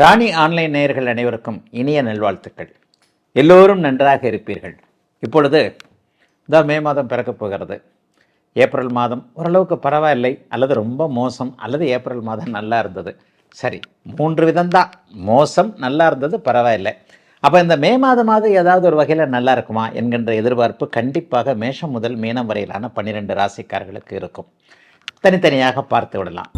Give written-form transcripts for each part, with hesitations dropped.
ராணி online நேயர்கள் அனைவருக்கும் இனிய நல்வாழ்த்துக்கள். எல்லோரும் நன்றாக இருப்பீர்கள். இப்பொழுது இந்த மே மாதம் பிறக்கப் போகிறது. ஏப்ரல் மாதம் ஓரளவுக்கு பரவாயில்லை, அல்லது ரொம்ப மோசம், அல்லது ஏப்ரல் மாதம் நல்லா இருந்தது. சரி, 3 விதம்தான். மோசம், நல்லா இருந்தது, பரவாயில்லை. அப்போ இந்த மே மாதமாவது ஏதாவது ஒரு வகையில் நல்லா இருக்குமா என்கின்ற எதிர்பார்ப்பு கண்டிப்பாக மேஷம் முதல் மீனம் வரையிலான 12 ராசிக்காரர்களுக்கு இருக்கும். தனித்தனியாக பார்த்து விடலாம்.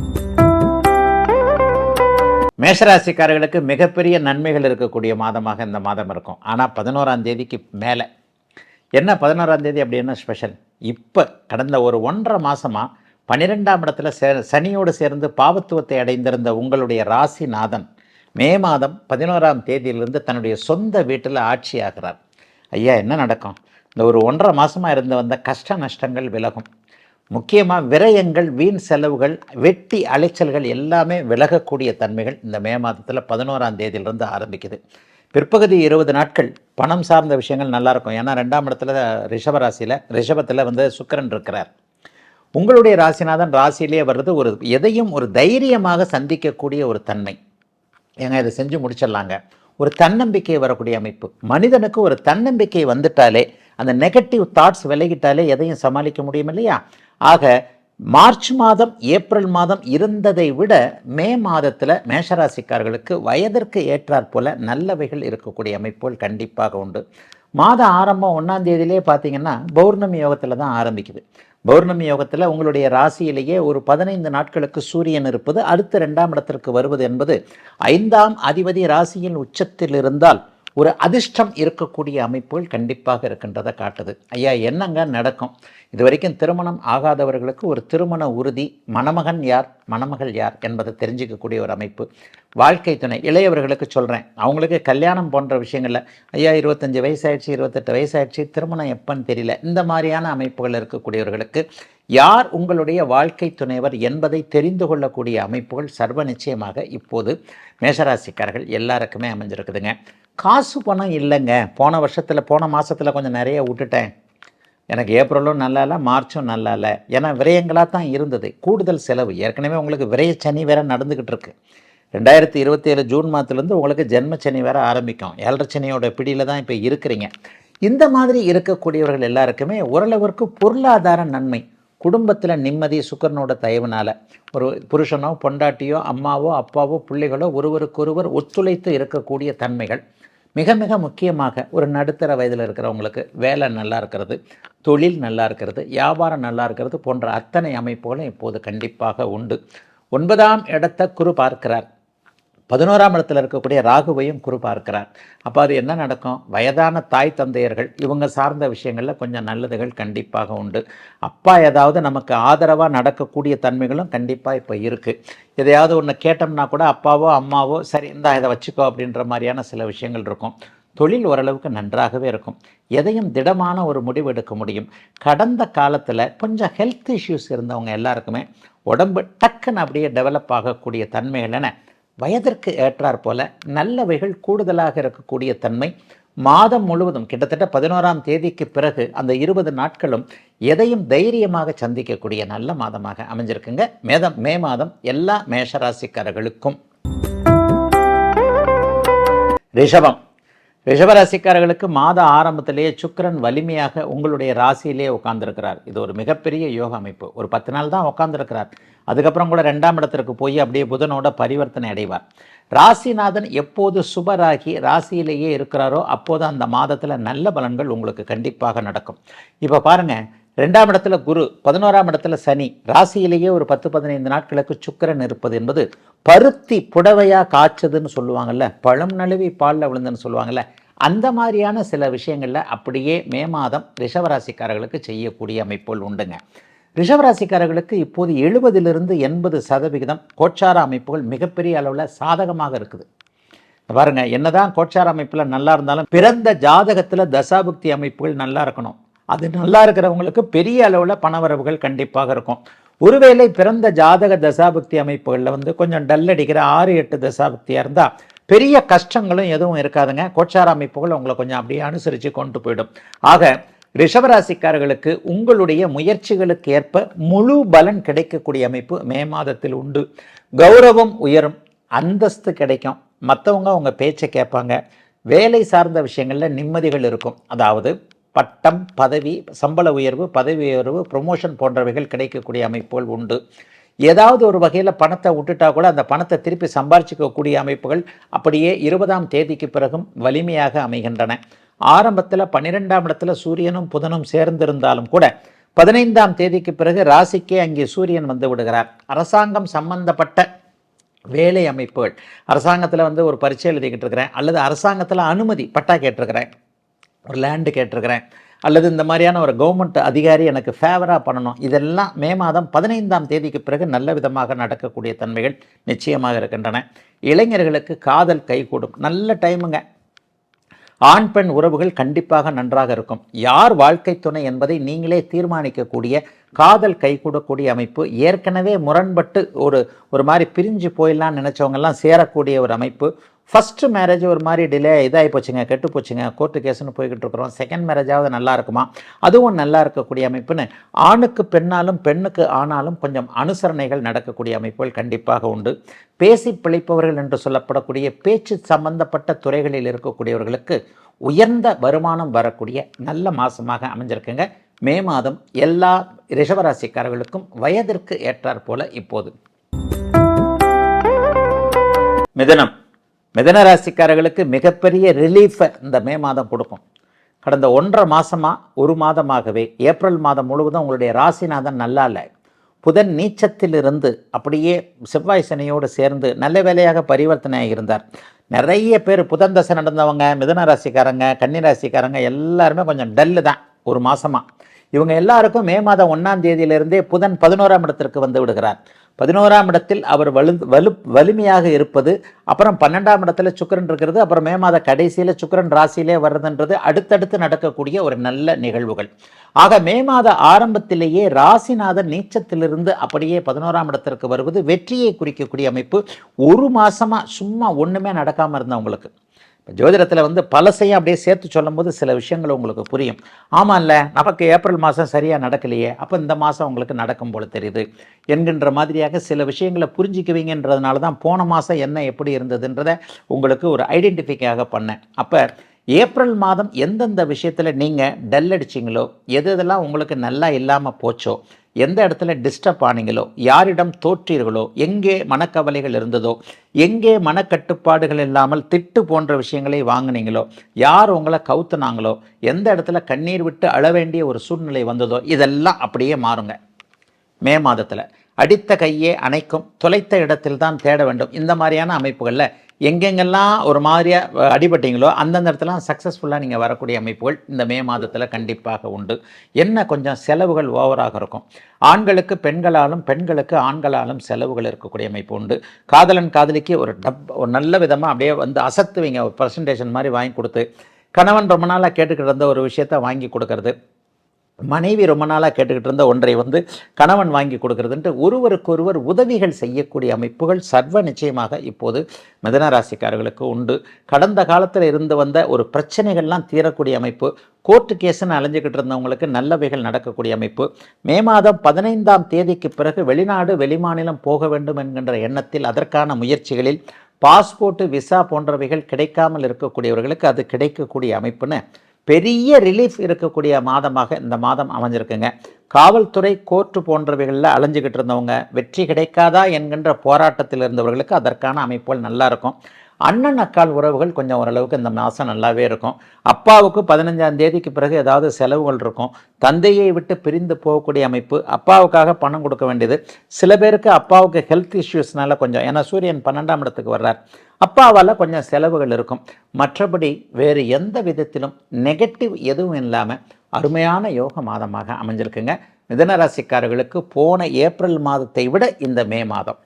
மேஷராசிக்காரர்களுக்கு மிகப்பெரிய நன்மைகள் இருக்கக்கூடிய மாதமாக இந்த மாதம் இருக்கும். ஆனால் 11ஆம் தேதிக்கு மேலே என்ன 11ஆம் தேதி அப்படி என்ன ஸ்பெஷல்? இப்போ கடந்த ஒரு 1.5 மாதமாக 12ஆம் இடத்துல சனியோடு சேர்ந்து பாவத்துவத்தை அடைந்திருந்த உங்களுடைய ராசிநாதன் மே மாதம் 11ஆம் தேதியிலிருந்து தன்னுடைய சொந்த வீட்டில் ஆட்சி ஆகிறார். ஐயா, என்ன நடக்கும்? இந்த ஒரு 1.5 மாதமாக இருந்து வந்த கஷ்ட நஷ்டங்கள் விலகும். முக்கியமாக விரயங்கள், வீண் செலவுகள், வெட்டி அலைச்சல்கள் எல்லாமே விலகக்கூடிய தன்மைகள் இந்த மே மாதத்தில் 11ஆம் தேதியிலிருந்து ஆரம்பிக்குது. பிற்பகுதி 20 நாட்கள் பணம் சார்ந்த விஷயங்கள் நல்லாயிருக்கும். ஏன்னா 2ஆம் இடத்துல ரிஷபத்தில் சுக்கிரன் இருக்கிறார். உங்களுடைய ராசிநாதன் ராசியிலே வர்றது எதையும் ஒரு தைரியமாக சந்திக்கக்கூடிய ஒரு தன்மை. ஏங்க, இதை செஞ்சு முடிச்சிடலாங்க, ஒரு தன்னம்பிக்கை வரக்கூடிய அமைப்பு. மனிதனுக்கு ஒரு தன்னம்பிக்கை வந்துட்டாலே, அந்த நெகட்டிவ் தாட்ஸ் விலகிட்டாலே எதையும் சமாளிக்க முடியும் இல்லையா? ஆக மார்ச் மாதம், ஏப்ரல் மாதம் இருந்ததை விட மே மாதத்தில் மேஷராசிக்காரர்களுக்கு வயதிற்கு ஏற்றாற் போல நல்லவைகள் இருக்கக்கூடிய அமைப்புகள் கண்டிப்பாக உண்டு. மாத ஆரம்பம் 1ஆம் தேதியிலே பார்த்தீங்கன்னா பௌர்ணமி யோகத்தில் தான் ஆரம்பிக்குது. பௌர்ணமி யோகத்தில் உங்களுடைய ராசியிலேயே ஒரு 15 நாட்களுக்கு சூரியன் இருப்பது, அடுத்து 2ஆம் இடத்திற்கு வருவது என்பது 5ஆம் அதிபதி ராசியின் உச்சத்தில் இருந்தால் ஒரு அதிர்ஷ்டம் இருக்கக்கூடிய அமைப்புகள் கண்டிப்பாக இருக்கின்றதை காட்டுது. ஐயா, என்னங்க நடக்கும்? இது வரைக்கும் திருமணம் ஆகாதவர்களுக்கு ஒரு திருமண உறுதி, மணமகன் யார் மணமகள் யார் என்பதை தெரிஞ்சிக்கக்கூடிய ஒரு அமைப்பு. வாழ்க்கை துணை இளையவர்களுக்கு சொல்கிறேன், அவங்களுக்கு கல்யாணம் போன்ற விஷயங்களில் ஐயா 25 வயசாயிடுச்சு, 28 வயசாயிடுச்சு, திருமணம் எப்போன்னு தெரியல, இந்த மாதிரியான அமைப்புகள் இருக்கக்கூடியவர்களுக்கு யார் உங்களுடைய வாழ்க்கை துணைவர் என்பதை தெரிந்து கொள்ளக்கூடிய அமைப்புகள் சர்வ நிச்சயமாக இப்போது மேஷராசிக்காரர்கள் எல்லாருக்குமே அமைஞ்சிருக்குதுங்க. காசு பணம் இல்லைங்க. போன மாதத்தில் கொஞ்சம் நிறைய விட்டுட்டேன், எனக்கு ஏப்ரலும் நல்லா இல்லை, மார்ச்சும் நல்லா இல்லை. ஏன்னா விரயங்களாக தான் இருந்தது, கூடுதல் செலவு. ஏற்கனவே உங்களுக்கு விரயச்சனி வேறு நடந்துக்கிட்டு இருக்கு. 2027 ஜூன் மாதத்துலேருந்து உங்களுக்கு ஜென்மச்சனி வேறு ஆரம்பிக்கும். 7.5 சனியோட பிடியில் தான் இப்போ இருக்கிறீங்க. இந்த மாதிரி இருக்கக்கூடியவர்கள் எல்லாருக்குமே ஓரளவிற்கு பொருளாதார நன்மை, குடும்பத்தில் நிம்மதி, சுக்கரனோட தயவுனால் ஒரு புருஷனோ பொண்டாட்டியோ அம்மாவோ அப்பாவோ பிள்ளைகளோ ஒருவருக்கொருவர் ஒத்துழைத்து இருக்கக்கூடிய தன்மைகள். மிக மிக முக்கியமாக ஒரு நடுத்தர வயதில் இருக்கிறவங்களுக்கு வேலை நல்லா இருக்கிறது, தொழில் நல்லா இருக்கிறது, வியாபாரம் நல்லா இருக்கிறது போன்ற அத்தனை அமைப்புகளும் இப்போது கண்டிப்பாக உண்டு. 9ஆம் இடத்தை குரு பார்க்கிறார். 11ஆம் இடத்துல இருக்கக்கூடிய ராகுவையும் குரு பார்க்கிறார். அப்போ அது என்ன நடக்கும்? வயதான தாய் தந்தையர்கள் இவங்க சார்ந்த விஷயங்களில் கொஞ்சம் நல்லதுகள் கண்டிப்பாக உண்டு. அப்பா ஏதாவது நமக்கு ஆதரவாக நடக்கக்கூடிய தன்மைகளும் கண்டிப்பாக இப்போ இருக்குது. எதையாவது ஒன்று கேட்டோம்னா கூட அப்பாவோ அம்மாவோ சரி இதை வச்சுக்கோ அப்படின்ற மாதிரியான சில விஷயங்கள் இருக்கும். தொழில் ஓரளவுக்கு நன்றாகவே இருக்கும். எதையும் திடமான ஒரு முடிவு எடுக்க முடியும். கடந்த காலத்தில் கொஞ்சம் ஹெல்த் இஷ்யூஸ் இருந்தவங்க எல்லாருக்குமே உடம்பு டக்குன்னு அப்படியே டெவலப் ஆகக்கூடிய தன்மைகள் என வயதிற்கு ஏற்றாற் போல நல்லவைகள் கூடுதலாக இருக்கக்கூடிய தன்மை. மாதம் முழுவதும் கிட்டத்தட்ட 11ஆம் தேதிக்கு பிறகு அந்த 20 நாட்களும் எதையும் தைரியமாக சந்திக்கக்கூடிய நல்ல மாதமாக அமைஞ்சிருக்குங்க மே மாதம் எல்லா மேஷராசிக்காரர்களுக்கும். ரிஷபராசிக்காரர்களுக்கு மாத ஆரம்பத்திலேயே சுக்கிரன் வலிமையாக உங்களுடைய ராசியிலே உட்கார்ந்துருக்கிறார். இது ஒரு மிகப்பெரிய யோக அமைப்பு. ஒரு 10 நாள் தான் உட்கார்ந்துருக்கிறார். அதுக்கப்புறம் கூட 2ஆம் இடத்திற்கு போய் அப்படியே புதனோட பரிவர்த்தனை அடைவார். ராசிநாதன் எப்போது சுபராகி ராசியிலேயே இருக்கிறாரோ அப்போது அந்த மாதத்தில் நல்ல பலன்கள் உங்களுக்கு கண்டிப்பாக நடக்கும். இப்போ பாருங்கள், 2ஆம் இடத்துல குரு, 11ஆம் இடத்துல சனி, ராசியிலேயே ஒரு 10-15 நாட்களுக்கு சுக்கிரன் இருப்பது என்பது பருத்தி புடவையாக காய்ச்சதுன்னு சொல்லுவாங்கள்ல, பழம் நழுவி பாலில் விழுந்துன்னு சொல்லுவாங்கள்ல, அந்த மாதிரியான சில விஷயங்களில் அப்படியே மே மாதம் ரிஷபராசிக்காரர்களுக்கு செய்யக்கூடிய அமைப்புகள் உண்டுங்க. ரிஷபராசிக்காரர்களுக்கு இப்போது 70-80% கோச்சார அமைப்புகள் மிகப்பெரிய அளவில் சாதகமாக இருக்குது. பாருங்க, என்னதான் கோச்சார அமைப்பில் நல்லா இருந்தாலும் பிறந்த ஜாதகத்தில் தசாபுக்தி அமைப்புகள் நல்லா இருக்கணும். அது நல்லா இருக்கிறவங்களுக்கு பெரிய அளவில் பணவரவுகள் கண்டிப்பாக இருக்கும். ஒருவேளை பிறந்த ஜாதக தசாபுக்தி அமைப்புகளில் கொஞ்சம் டல் அடிக்கிற 6-8 தசாபுக்தியாக இருந்தால் பெரிய கஷ்டங்களும் எதுவும் இருக்காதுங்க. கோச்சார அமைப்புகள் உங்களை கொஞ்சம் அப்படியே அனுசரித்து கொண்டு போயிடும். ஆக ரிஷபராசிக்காரர்களுக்கு உங்களுடைய முயற்சிகளுக்கு ஏற்ப முழு பலன் கிடைக்கக்கூடிய அமைப்பு மே மாதத்தில் உண்டு. கௌரவம் உயரும், அந்தஸ்து கிடைக்கும், மற்றவங்க உங்கள் பேச்சை கேட்பாங்க. வேலை சார்ந்த விஷயங்களில் நிம்மதிகள் இருக்கும். அதாவது பட்டம், பதவி, சம்பள உயர்வு, பதவி உயர்வு, ப்ரொமோஷன் போன்றவைகள் கிடைக்கக்கூடிய அமைப்புகள் உண்டு. ஏதாவது ஒரு வகையில் பணத்தை விட்டுட்டா கூட அந்த பணத்தை திருப்பி சம்பாரிச்சிக்கக்கூடிய அமைப்புகள் அப்படியே 20ஆம் தேதிக்கு பிறகும் வலிமையாக அமைகின்றன. ஆரம்பத்தில் 12ஆம் இடத்துல சூரியனும் புதனும் சேர்ந்திருந்தாலும் கூட 15ஆம் தேதிக்கு பிறகு ராசிக்கே அங்கே சூரியன் வந்து விடுகிறார். அரசாங்கம் சம்பந்தப்பட்ட வேலை அமைப்புகள், அரசாங்கத்தில் ஒரு பரீட்சை எழுதிக்கிட்டு இருக்கிறேன், அல்லது அரசாங்கத்தில் அனுமதி பட்டா கேட்டிருக்கிறேன், ஒரு லேண்டு கேட்டிருக்கிறேன், அல்லது இந்த மாதிரியான ஒரு கவர்மெண்ட் அதிகாரி எனக்கு ஃபேவராக பண்ணணும், இதெல்லாம் மே மாதம் 15ஆம் தேதிக்கு பிறகு நல்ல விதமாக நடக்கக்கூடிய தன்மைகள் நிச்சயமாக இருக்கின்றன. இளைஞர்களுக்கு காதல் கைகூடும். நல்ல டைமுங்க. ஆண் பெண் உறவுகள் கண்டிப்பாக நன்றாக இருக்கும். யார் வாழ்க்கை துணை என்பதை நீங்களே தீர்மானிக்கக்கூடிய காதல் கைகூடக்கூடிய அமைப்பு. ஏற்கனவே முரண்பட்டு ஒரு மாதிரி பிரிஞ்சு போயிடலான்னு நினச்சவங்கெல்லாம் சேரக்கூடிய ஒரு அமைப்பு. ஃபஸ்ட்டு மேரேஜ் ஒரு மாதிரி டிலே இதாகி போச்சுங்க, கெட்டு போச்சுங்க, கோர்ட்டு கேஸ்ன்னு போய்கிட்டு இருக்கிறோம், செகண்ட் மேரேஜாவது நல்லா இருக்குமா, அதுவும் நல்லா இருக்கக்கூடிய அமைப்புன்னு ஆணுக்கு பெண்ணாலும் பெண்ணுக்கு ஆனாலும் கொஞ்சம் அனுசரணைகள் நடக்கக்கூடிய அமைப்புகள் கண்டிப்பாக உண்டு. பேசி பிழைப்பவர்கள் என்று சொல்லப்படக்கூடிய பேச்சு சம்பந்தப்பட்ட துறைகளில் இருக்கக்கூடியவர்களுக்கு உயர்ந்த வருமானம் வரக்கூடிய நல்ல மாதமாக அமைஞ்சிருக்குங்க. மே மாதம் எல்லா ரிஷபராசிக்காரர்களுக்கும் வயதிற்கு ஏற்றாற் போல இப்போது. மிதன ராசிக்காரர்களுக்கு மிகப்பெரிய ரிலீஃபை இந்த மே மாதம் கொடுக்கும். கடந்த 1.5 மாதமாக, ஒரு மாதமாகவே ஏப்ரல் மாதம் முழுவதும் உங்களுடைய ராசிநாதன் நல்லா இல்லை. புதன் நீச்சத்திலிருந்து அப்படியே செவ்வாய் சனியோடு சேர்ந்து நல்ல வேலையாக பரிவர்த்தனை இருந்தார். நிறைய பேர் புதன் தசை நடந்தவங்க, மிதன ராசிக்காரங்க, கன்னி ராசிக்காரங்க எல்லாருமே கொஞ்சம் டல்லு தான் ஒரு மாதமாக. இவங்க எல்லாருக்கும் மே மாதம் 1ஆம் தேதியிலிருந்தே புதன் 11ஆம் இடத்திற்கு வந்து விடுகிறார். 11ஆம் இடத்தில் அவர் வலிமையாக இருப்பது, அப்புறம் 12ஆம் இடத்துல சுக்கிரன் இருக்கிறது, அப்புறம் மே மாத கடைசியில் சுக்கிரன் ராசியிலே வர்றதுன்றது அடுத்தடுத்து நடக்கக்கூடிய ஒரு நல்ல நிகழ்வுகள். ஆக மே மாத ஆரம்பத்திலேயே ராசிநாதன் நீச்சத்திலிருந்து அப்படியே 11ஆம் இடத்திற்கு வருவது வெற்றியை குறிக்கக்கூடிய அமைப்பு. ஒரு மாதமாக சும்மா ஒன்றுமே நடக்காமல் இருந்தவங்களுக்கு இப்போ ஜோதிடத்தில் பலசையும் அப்படியே சேர்த்து சொல்லும் போது சில விஷயங்கள் உங்களுக்கு புரியும். ஆமாம் இல்லை, நமக்கு ஏப்ரல் மாதம் சரியாக நடக்கலையே, அப்போ இந்த மாதம் உங்களுக்கு நடக்கும் போல தெரியுது என்கின்ற மாதிரியாக சில விஷயங்களை புரிஞ்சிக்குவீங்கன்றதுனால தான் போன மாதம் என்ன எப்படி இருந்ததுன்றதை உங்களுக்கு ஒரு ஐடென்டிஃபிக்காக பண்ணேன். அப்போ ஏப்ரல் மாதம் எந்தெந்த விஷயத்தில் நீங்கள் டல் அடிச்சிங்களோ, எதெல்லாம் உங்களுக்கு நல்லா இல்லாமல் போச்சோ, எந்த இடத்துல டிஸ்டர்ப் ஆனீங்களோ, யாரிடம் தோற்றீர்களோ, எங்கே மனக்கவலைகள் இருந்ததோ, எங்கே மனக்கட்டுப்பாடுகள் இல்லாமல் திட்டு போன்ற விஷயங்களை வாங்கினீங்களோ, யார் உங்களை கவுத்துனாங்களோ, எந்த இடத்துல கண்ணீர் விட்டு அழ வேண்டிய ஒரு சூழ்நிலை வந்ததோ, இதெல்லாம் அப்படியே மாறுங்க. மே மாதத்தில் அடித்த கையே அணைக்கும், தொலைத்த இடத்தில் தான் தேட வேண்டும். இந்த மாதிரியான அமைப்புகளில் எங்கெங்கெல்லாம் ஒரு மாதிரியாக அடிபட்டீங்களோ அந்தந்த இடத்துலாம் சக்ஸஸ்ஃபுல்லாக நீங்கள் வரக்கூடிய அமைப்புகள் இந்த மே மாதத்தில் கண்டிப்பாக உண்டு. என்ன கொஞ்சம் செலவுகள் ஓவராக இருக்கும். ஆண்களுக்கு பெண்களாலும் பெண்களுக்கு ஆண்களாலும் செலவுகள் இருக்கக்கூடிய அமைப்பு உண்டு. காதலன் காதலிக்கு ஒரு நல்ல விதமாக அப்படியே அசத்துவீங்க, ஒரு ப்ரெசன்டேஷன் மாதிரி வாங்கி கொடுத்து, கணவன் ரொம்ப நாளாக கேட்டுக்கிட்டு இருந்த ஒரு விஷயத்தை வாங்கி கொடுக்கறது, மனைவி ரொம்ப நாளாக கேட்டுக்கிட்டு இருந்த ஒன்றை கணவன் வாங்கி கொடுக்கறதுன்ட்டு ஒருவருக்கொருவர் உதவிகள் செய்யக்கூடிய அமைப்புகள் சர்வ நிச்சயமாக இப்போது மிதன ராசிக்காரர்களுக்கு உண்டு. கடந்த காலத்தில் இருந்து வந்த ஒரு பிரச்சனைகள்லாம் தீரக்கூடிய அமைப்பு. கோர்ட்டு கேஸுன்னு அலைஞ்சிக்கிட்டு இருந்தவங்களுக்கு நல்லவைகள் நடக்கக்கூடிய அமைப்பு. மே மாதம் 15ஆம் தேதிக்கு பிறகு வெளிநாடு வெளிமாநிலம் போக வேண்டும் என்கின்ற எண்ணத்தில் அதற்கான முயற்சிகளில் பாஸ்போர்ட்டு, விசா போன்றவைகள் கிடைக்காமல் இருக்கக்கூடியவர்களுக்கு அது கிடைக்கக்கூடிய அமைப்புன்னு பெரிய ரிலீஃப் இருக்கக்கூடிய மாதமாக இந்த மாதம் அமைஞ்சிருக்குங்க. காவல்துறை, கோர்ட்டு போன்றவைகளில் அலைஞ்சிக்கிட்டு இருந்தவங்க, வெற்றி கிடைக்காதா என்கின்ற போராட்டத்தில் இருந்தவர்களுக்கு அதற்கான அமைப்புகள் நல்லா இருக்கும். அண்ணன் அக்கால் உறவுகள் கொஞ்சம் ஓரளவுக்கு இந்த மாதம் நல்லாவே இருக்கும். அப்பாவுக்கு 15ஆம் தேதிக்கு பிறகு ஏதாவது செலவுகள் இருக்கும். தந்தையை விட்டு பிரிந்து போகக்கூடிய அமைப்பு. அப்பாவுக்காக பணம் கொடுக்க வேண்டியது. சில பேருக்கு அப்பாவுக்கு ஹெல்த் இஷ்யூஸ்னால கொஞ்சம், ஏன்னா சூரியன் 12ஆம் இடத்துக்கு வர்றார், அப்பாவால் கொஞ்சம் செலவுகள் இருக்கும். மற்றபடி வேறு எந்த விதத்திலும் நெகட்டிவ் எதுவும் இல்லாமல் அருமையான யோக மாதமாக அமைஞ்சிருக்குங்க மிதுன ராசிக்காரர்களுக்கு போன ஏப்ரல் மாதத்தை விட இந்த மே மாதம்.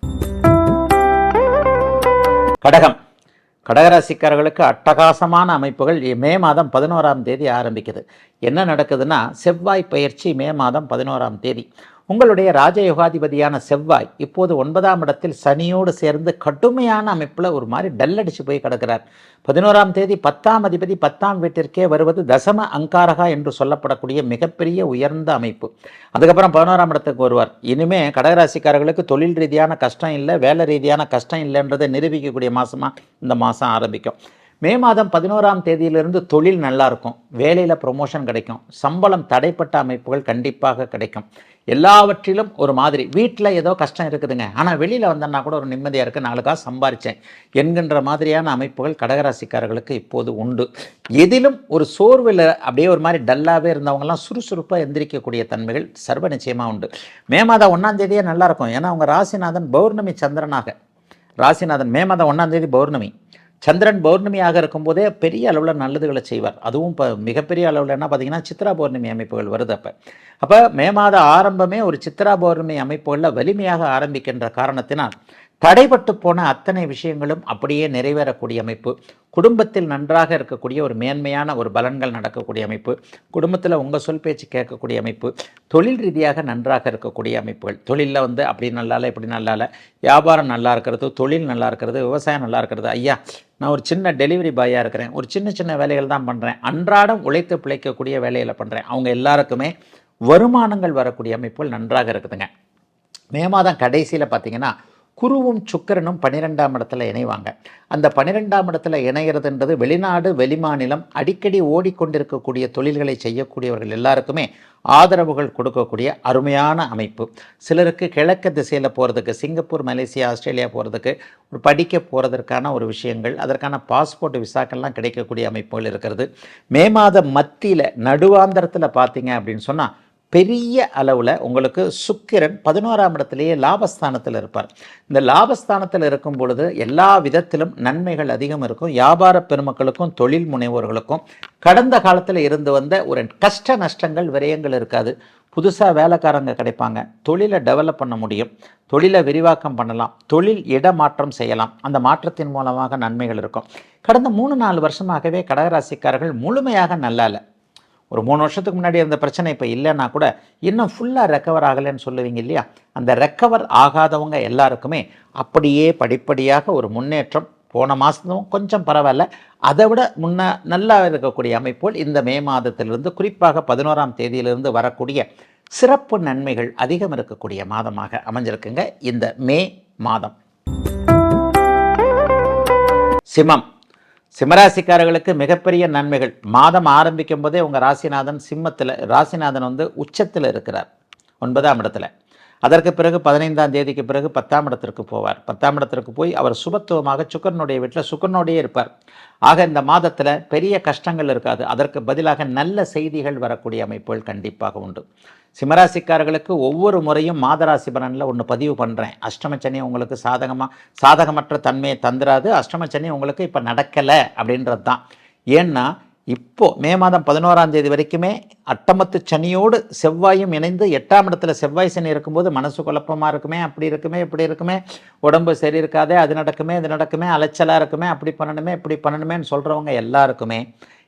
கடகராசிக்காரர்களுக்கு அட்டகாசமான அமைப்புகள் மே மாதம் 11ஆம் தேதி ஆரம்பிக்குது. என்ன நடக்குதுன்னா, செவ்வாய் பயிற்சி மே மாதம் 11ஆம் தேதி. உங்களுடைய ராஜயோகாதிபதியான செவ்வாய் இப்போது 9ஆம் இடத்தில் சனியோடு சேர்ந்து கடுமையான அமைப்பில் ஒரு மாதிரி டல்லடிச்சு போய் கிடக்கிறார். 11ஆம் தேதி 10ஆம் அதிபதி 10ஆம் வீட்டிற்கே வருவது தசம அங்காரகா என்று சொல்லப்படக்கூடிய மிகப்பெரிய உயர்ந்த அமைப்பு. அதுக்கப்புறம் 11ஆம் இடத்துக்கு வருவார். இனிமே கடகராசிக்காரர்களுக்கு தொழில் ரீதியான கஷ்டம் இல்லை, வேலை ரீதியான கஷ்டம் இல்லைன்றதை நிரூபிக்கக்கூடிய மாதமாக இந்த மாதம் ஆரம்பிக்கும். மே மாதம் 11ஆம் தேதியிலிருந்து தொழில் நல்லா இருக்கும், வேலையில் ப்ரொமோஷன் கிடைக்கும், சம்பளம் தடைப்பட்ட அமைப்புகள் கண்டிப்பாக கிடைக்கும். எல்லாவற்றிலும் ஒரு மாதிரி வீட்டில் ஏதோ கஷ்டம் இருக்குதுங்க, ஆனால் வெளியில் வந்தோன்னா கூட ஒரு நிம்மதியாக இருக்குது, 4 காசு சம்பாரித்தேன் என்கின்ற மாதிரியான அமைப்புகள் கடகராசிக்காரர்களுக்கு இப்போது உண்டு. எதிலும் ஒரு சோர்வில் அப்படியே ஒரு மாதிரி டல்லாகவே இருந்தவங்கலாம் சுறுசுறுப்பாக எந்திரிக்கக்கூடிய தன்மைகள் சர்வ நிச்சயமாக உண்டு. மே மாதம் 1ஆம் தேதியே நல்லாயிருக்கும். ஏன்னா அவங்க ராசிநாதன் பௌர்ணமி சந்திரனாக, ராசிநாதன் மே மாதம் 1ஆம் தேதி பௌர்ணமி, சந்திரன் பௌர்ணமியாக இருக்கும்போதே பெரிய அளவில் நல்லதுகளை செய்வார். அதுவும் இப்போ மிகப்பெரிய அளவில் என்ன பார்த்தீங்கன்னா சித்ரா பௌர்ணமி அமைப்புகள் வருது. அப்போ மே மாத ஆரம்பமே ஒரு சித்ரா பௌர்ணமி அமைப்புகளில் வலிமையாக ஆரம்பிக்கின்ற காரணத்தினால் தடைபட்டு போன அத்தனை விஷயங்களும் அப்படியே நிறைவேறக்கூடிய அமைப்பு, குடும்பத்தில் நன்றாக இருக்கக்கூடிய ஒரு மேன்மையான ஒரு பலன்கள் நடக்கக்கூடிய அமைப்பு, குடும்பத்தில் உங்கள் சொல் பேச்சு கேட்கக்கூடிய அமைப்பு, தொழில் ரீதியாக நன்றாக இருக்கக்கூடிய அமைப்புகள். தொழிலில் அப்படி நல்லால இப்படி நல்லால, வியாபாரம் நல்லா இருக்கிறது, தொழில் நல்லா இருக்கிறது, விவசாயம் நல்லா இருக்கிறது. ஐயா நான் ஒரு சின்ன டெலிவரி பாயாக இருக்கிறேன், ஒரு சின்ன சின்ன வேலைகள் தான் பண்ணுறேன், அன்றாடம் உழைத்து பிழைக்கக்கூடிய வேலைகளை பண்ணுறேன், அவங்க எல்லாருக்குமே வருமானங்கள் வரக்கூடிய அமைப்புகள் நன்றாக இருக்குதுங்க. மே மாதம் கடைசியில் பார்த்திங்கன்னா குருவும் சுக்கிரனும் 12ஆம் இடத்துல இணைவாங்க. அந்த 12ஆம் இடத்துல இணைகிறதுன்றது வெளிநாடு வெளிமாநிலம் அடிக்கடி ஓடிக்கொண்டிருக்கக்கூடிய தொழில்களை செய்யக்கூடியவர்கள் எல்லாருக்குமே ஆதரவுகள் கொடுக்கக்கூடிய அருமையான அமைப்பு. சிலருக்கு கிழக்கு திசையில் போகிறதுக்கு, சிங்கப்பூர், மலேசியா, ஆஸ்திரேலியா போகிறதுக்கு, ஒரு படிக்க போகிறதற்கான ஒரு விஷயங்கள், அதற்கான பாஸ்போர்ட் விசாக்கள்லாம் கிடைக்கக்கூடிய அமைப்புகள் இருக்கிறது. மே மாதம் மத்தியில் நடுவாந்திரத்தில் பார்த்தீங்க அப்படின்னு சொன்னால் பெரிய அளவில் உங்களுக்கு சுக்கிரன் 11ஆம் இடத்திலேயே லாபஸ்தானத்தில் இருப்பார். இந்த லாபஸ்தானத்தில் இருக்கும் பொழுது எல்லா விதத்திலும் நன்மைகள் அதிகம் இருக்கும். வியாபார பெருமக்களுக்கும் தொழில் முனைவோர்களுக்கும் கடந்த காலத்தில் இருந்து வந்த ஒரு கஷ்ட நஷ்டங்கள் விரயங்கள் இருக்காது. புதுசாக வேலைக்காரங்க கிடைப்பாங்க, தொழிலை டெவலப் பண்ண முடியும், தொழிலை விரிவாக்கம் பண்ணலாம், தொழில் இடமாற்றம் செய்யலாம். அந்த மாற்றத்தின் மூலமாக நன்மைகள் இருக்கும். கடந்த 3-4 வருஷமாகவே கடகராசிக்காரர்கள் முழுமையாக நல்லா இல்லை. ஒரு 3 வருஷத்துக்கு முன்னாடி இருந்த பிரச்சனை இப்போ இல்லைன்னா கூட இன்னும் ஃபுல்லாக ரெக்கவர் ஆகலைன்னு சொல்லுவீங்க இல்லையா? அந்த ரெக்கவர் ஆகாதவங்க எல்லாருக்குமே அப்படியே படிப்படியாக ஒரு முன்னேற்றம். போன மாதமும் கொஞ்சம் பரவாயில்ல, அதை விட நல்லா இருக்கக்கூடிய அமைப்புகள் இந்த மே மாதத்திலிருந்து, குறிப்பாக 11ஆம் தேதியிலிருந்து வரக்கூடிய சிறப்பு நன்மைகள் அதிகம் இருக்கக்கூடிய மாதமாக அமைஞ்சிருக்குங்க இந்த மே மாதம். சிம்மராசிக்காரர்களுக்கு மிகப்பெரிய நன்மைகள். மாதம் ஆரம்பிக்கும் போதே உங்கள் ராசிநாதன் உச்சத்தில் இருக்கிறார் 9ஆம் இடத்துல. அதற்கு பிறகு 15ஆம் தேதிக்கு பிறகு 10ஆம் இடத்திற்கு போவார். 10ஆம் இடத்திற்கு போய் அவர் சுபத்துவமாக சுக்கிரனுடைய வீட்டில் சுக்கிரனோடையே இருப்பார். ஆக இந்த மாதத்தில் பெரிய கஷ்டங்கள் இருக்காது. அதற்கு பதிலாக நல்ல செய்திகள் வரக்கூடிய அமைப்புகள் கண்டிப்பாக உண்டு. சிம்மராசிக்காரர்களுக்கு ஒவ்வொரு முறையும் மாதராசி பலனில் ஒன்று பதிவு பண்ணுறேன். அஷ்டமச்சனி உங்களுக்கு சாதகமற்ற தன்மையை தந்துராது. அஷ்டமச்சனி உங்களுக்கு இப்போ நடக்கலை அப்படின்றது தான். ஏன்னா இப்போது மே மாதம் 11ஆம் தேதி வரைக்குமே அட்டமத்து சனியோடு செவ்வாயும் இணைந்து 8ஆம் இடத்துல செவ்வாய் சனி இருக்கும்போது மனசு குழப்பமாக இருக்குமே, அப்படி இருக்குமே, இப்படி இருக்குமே, உடம்பு சரி இருக்காதே, அது நடக்குமே, இது நடக்குமே, அலைச்சலாக இருக்குமே, அப்படி பண்ணணுமே, இப்படி பண்ணணுமேன்னு சொல்கிறவங்க எல்லாருக்குமே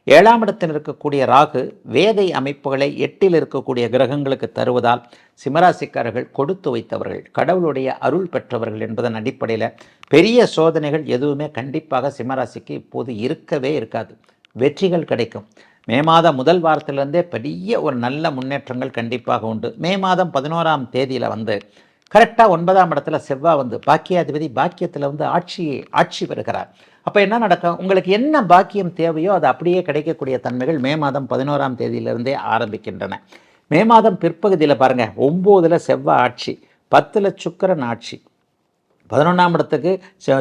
7ஆம் இடத்தில் இருக்கக்கூடிய ராகு வேதை அமைப்புகளை 8இல் இருக்கக்கூடிய கிரகங்களுக்கு தருவதால் சிம்மராசிக்காரர்கள் கொடுத்து வைத்தவர்கள், கடவுளுடைய அருள் பெற்றவர்கள் என்பதன் அடிப்படையில் பெரிய சோதனைகள் எதுவுமே கண்டிப்பாக சிம்மராசிக்கு இப்போது இருக்கவே இருக்காது. வெற்றிகள் கிடைக்கும். மே மாதம் முதல் வாரத்திலிருந்தே பெரிய ஒரு நல்ல முன்னேற்றங்கள் கண்டிப்பாக உண்டு. மே மாதம் 11ஆம் தேதியில் கரெக்டாக 9ஆம் இடத்துல செவ்வாய் பாக்கியாதிபதி பாக்கியத்தில் ஆட்சி பெறுகிறார். அப்போ என்ன நடக்கும்? உங்களுக்கு என்ன பாக்கியம் தேவையோ அது அப்படியே கிடைக்கக்கூடிய தன்மைகள் மே மாதம் 11ஆம் தேதியிலிருந்தே ஆரம்பிக்கின்றன. மே மாதம் பிற்பகுதியில் பாருங்கள், 9ல் செவ்வாய் ஆட்சி, 10ல் சுக்கிரன் ஆட்சி. 11ஆம் இடத்துக்கு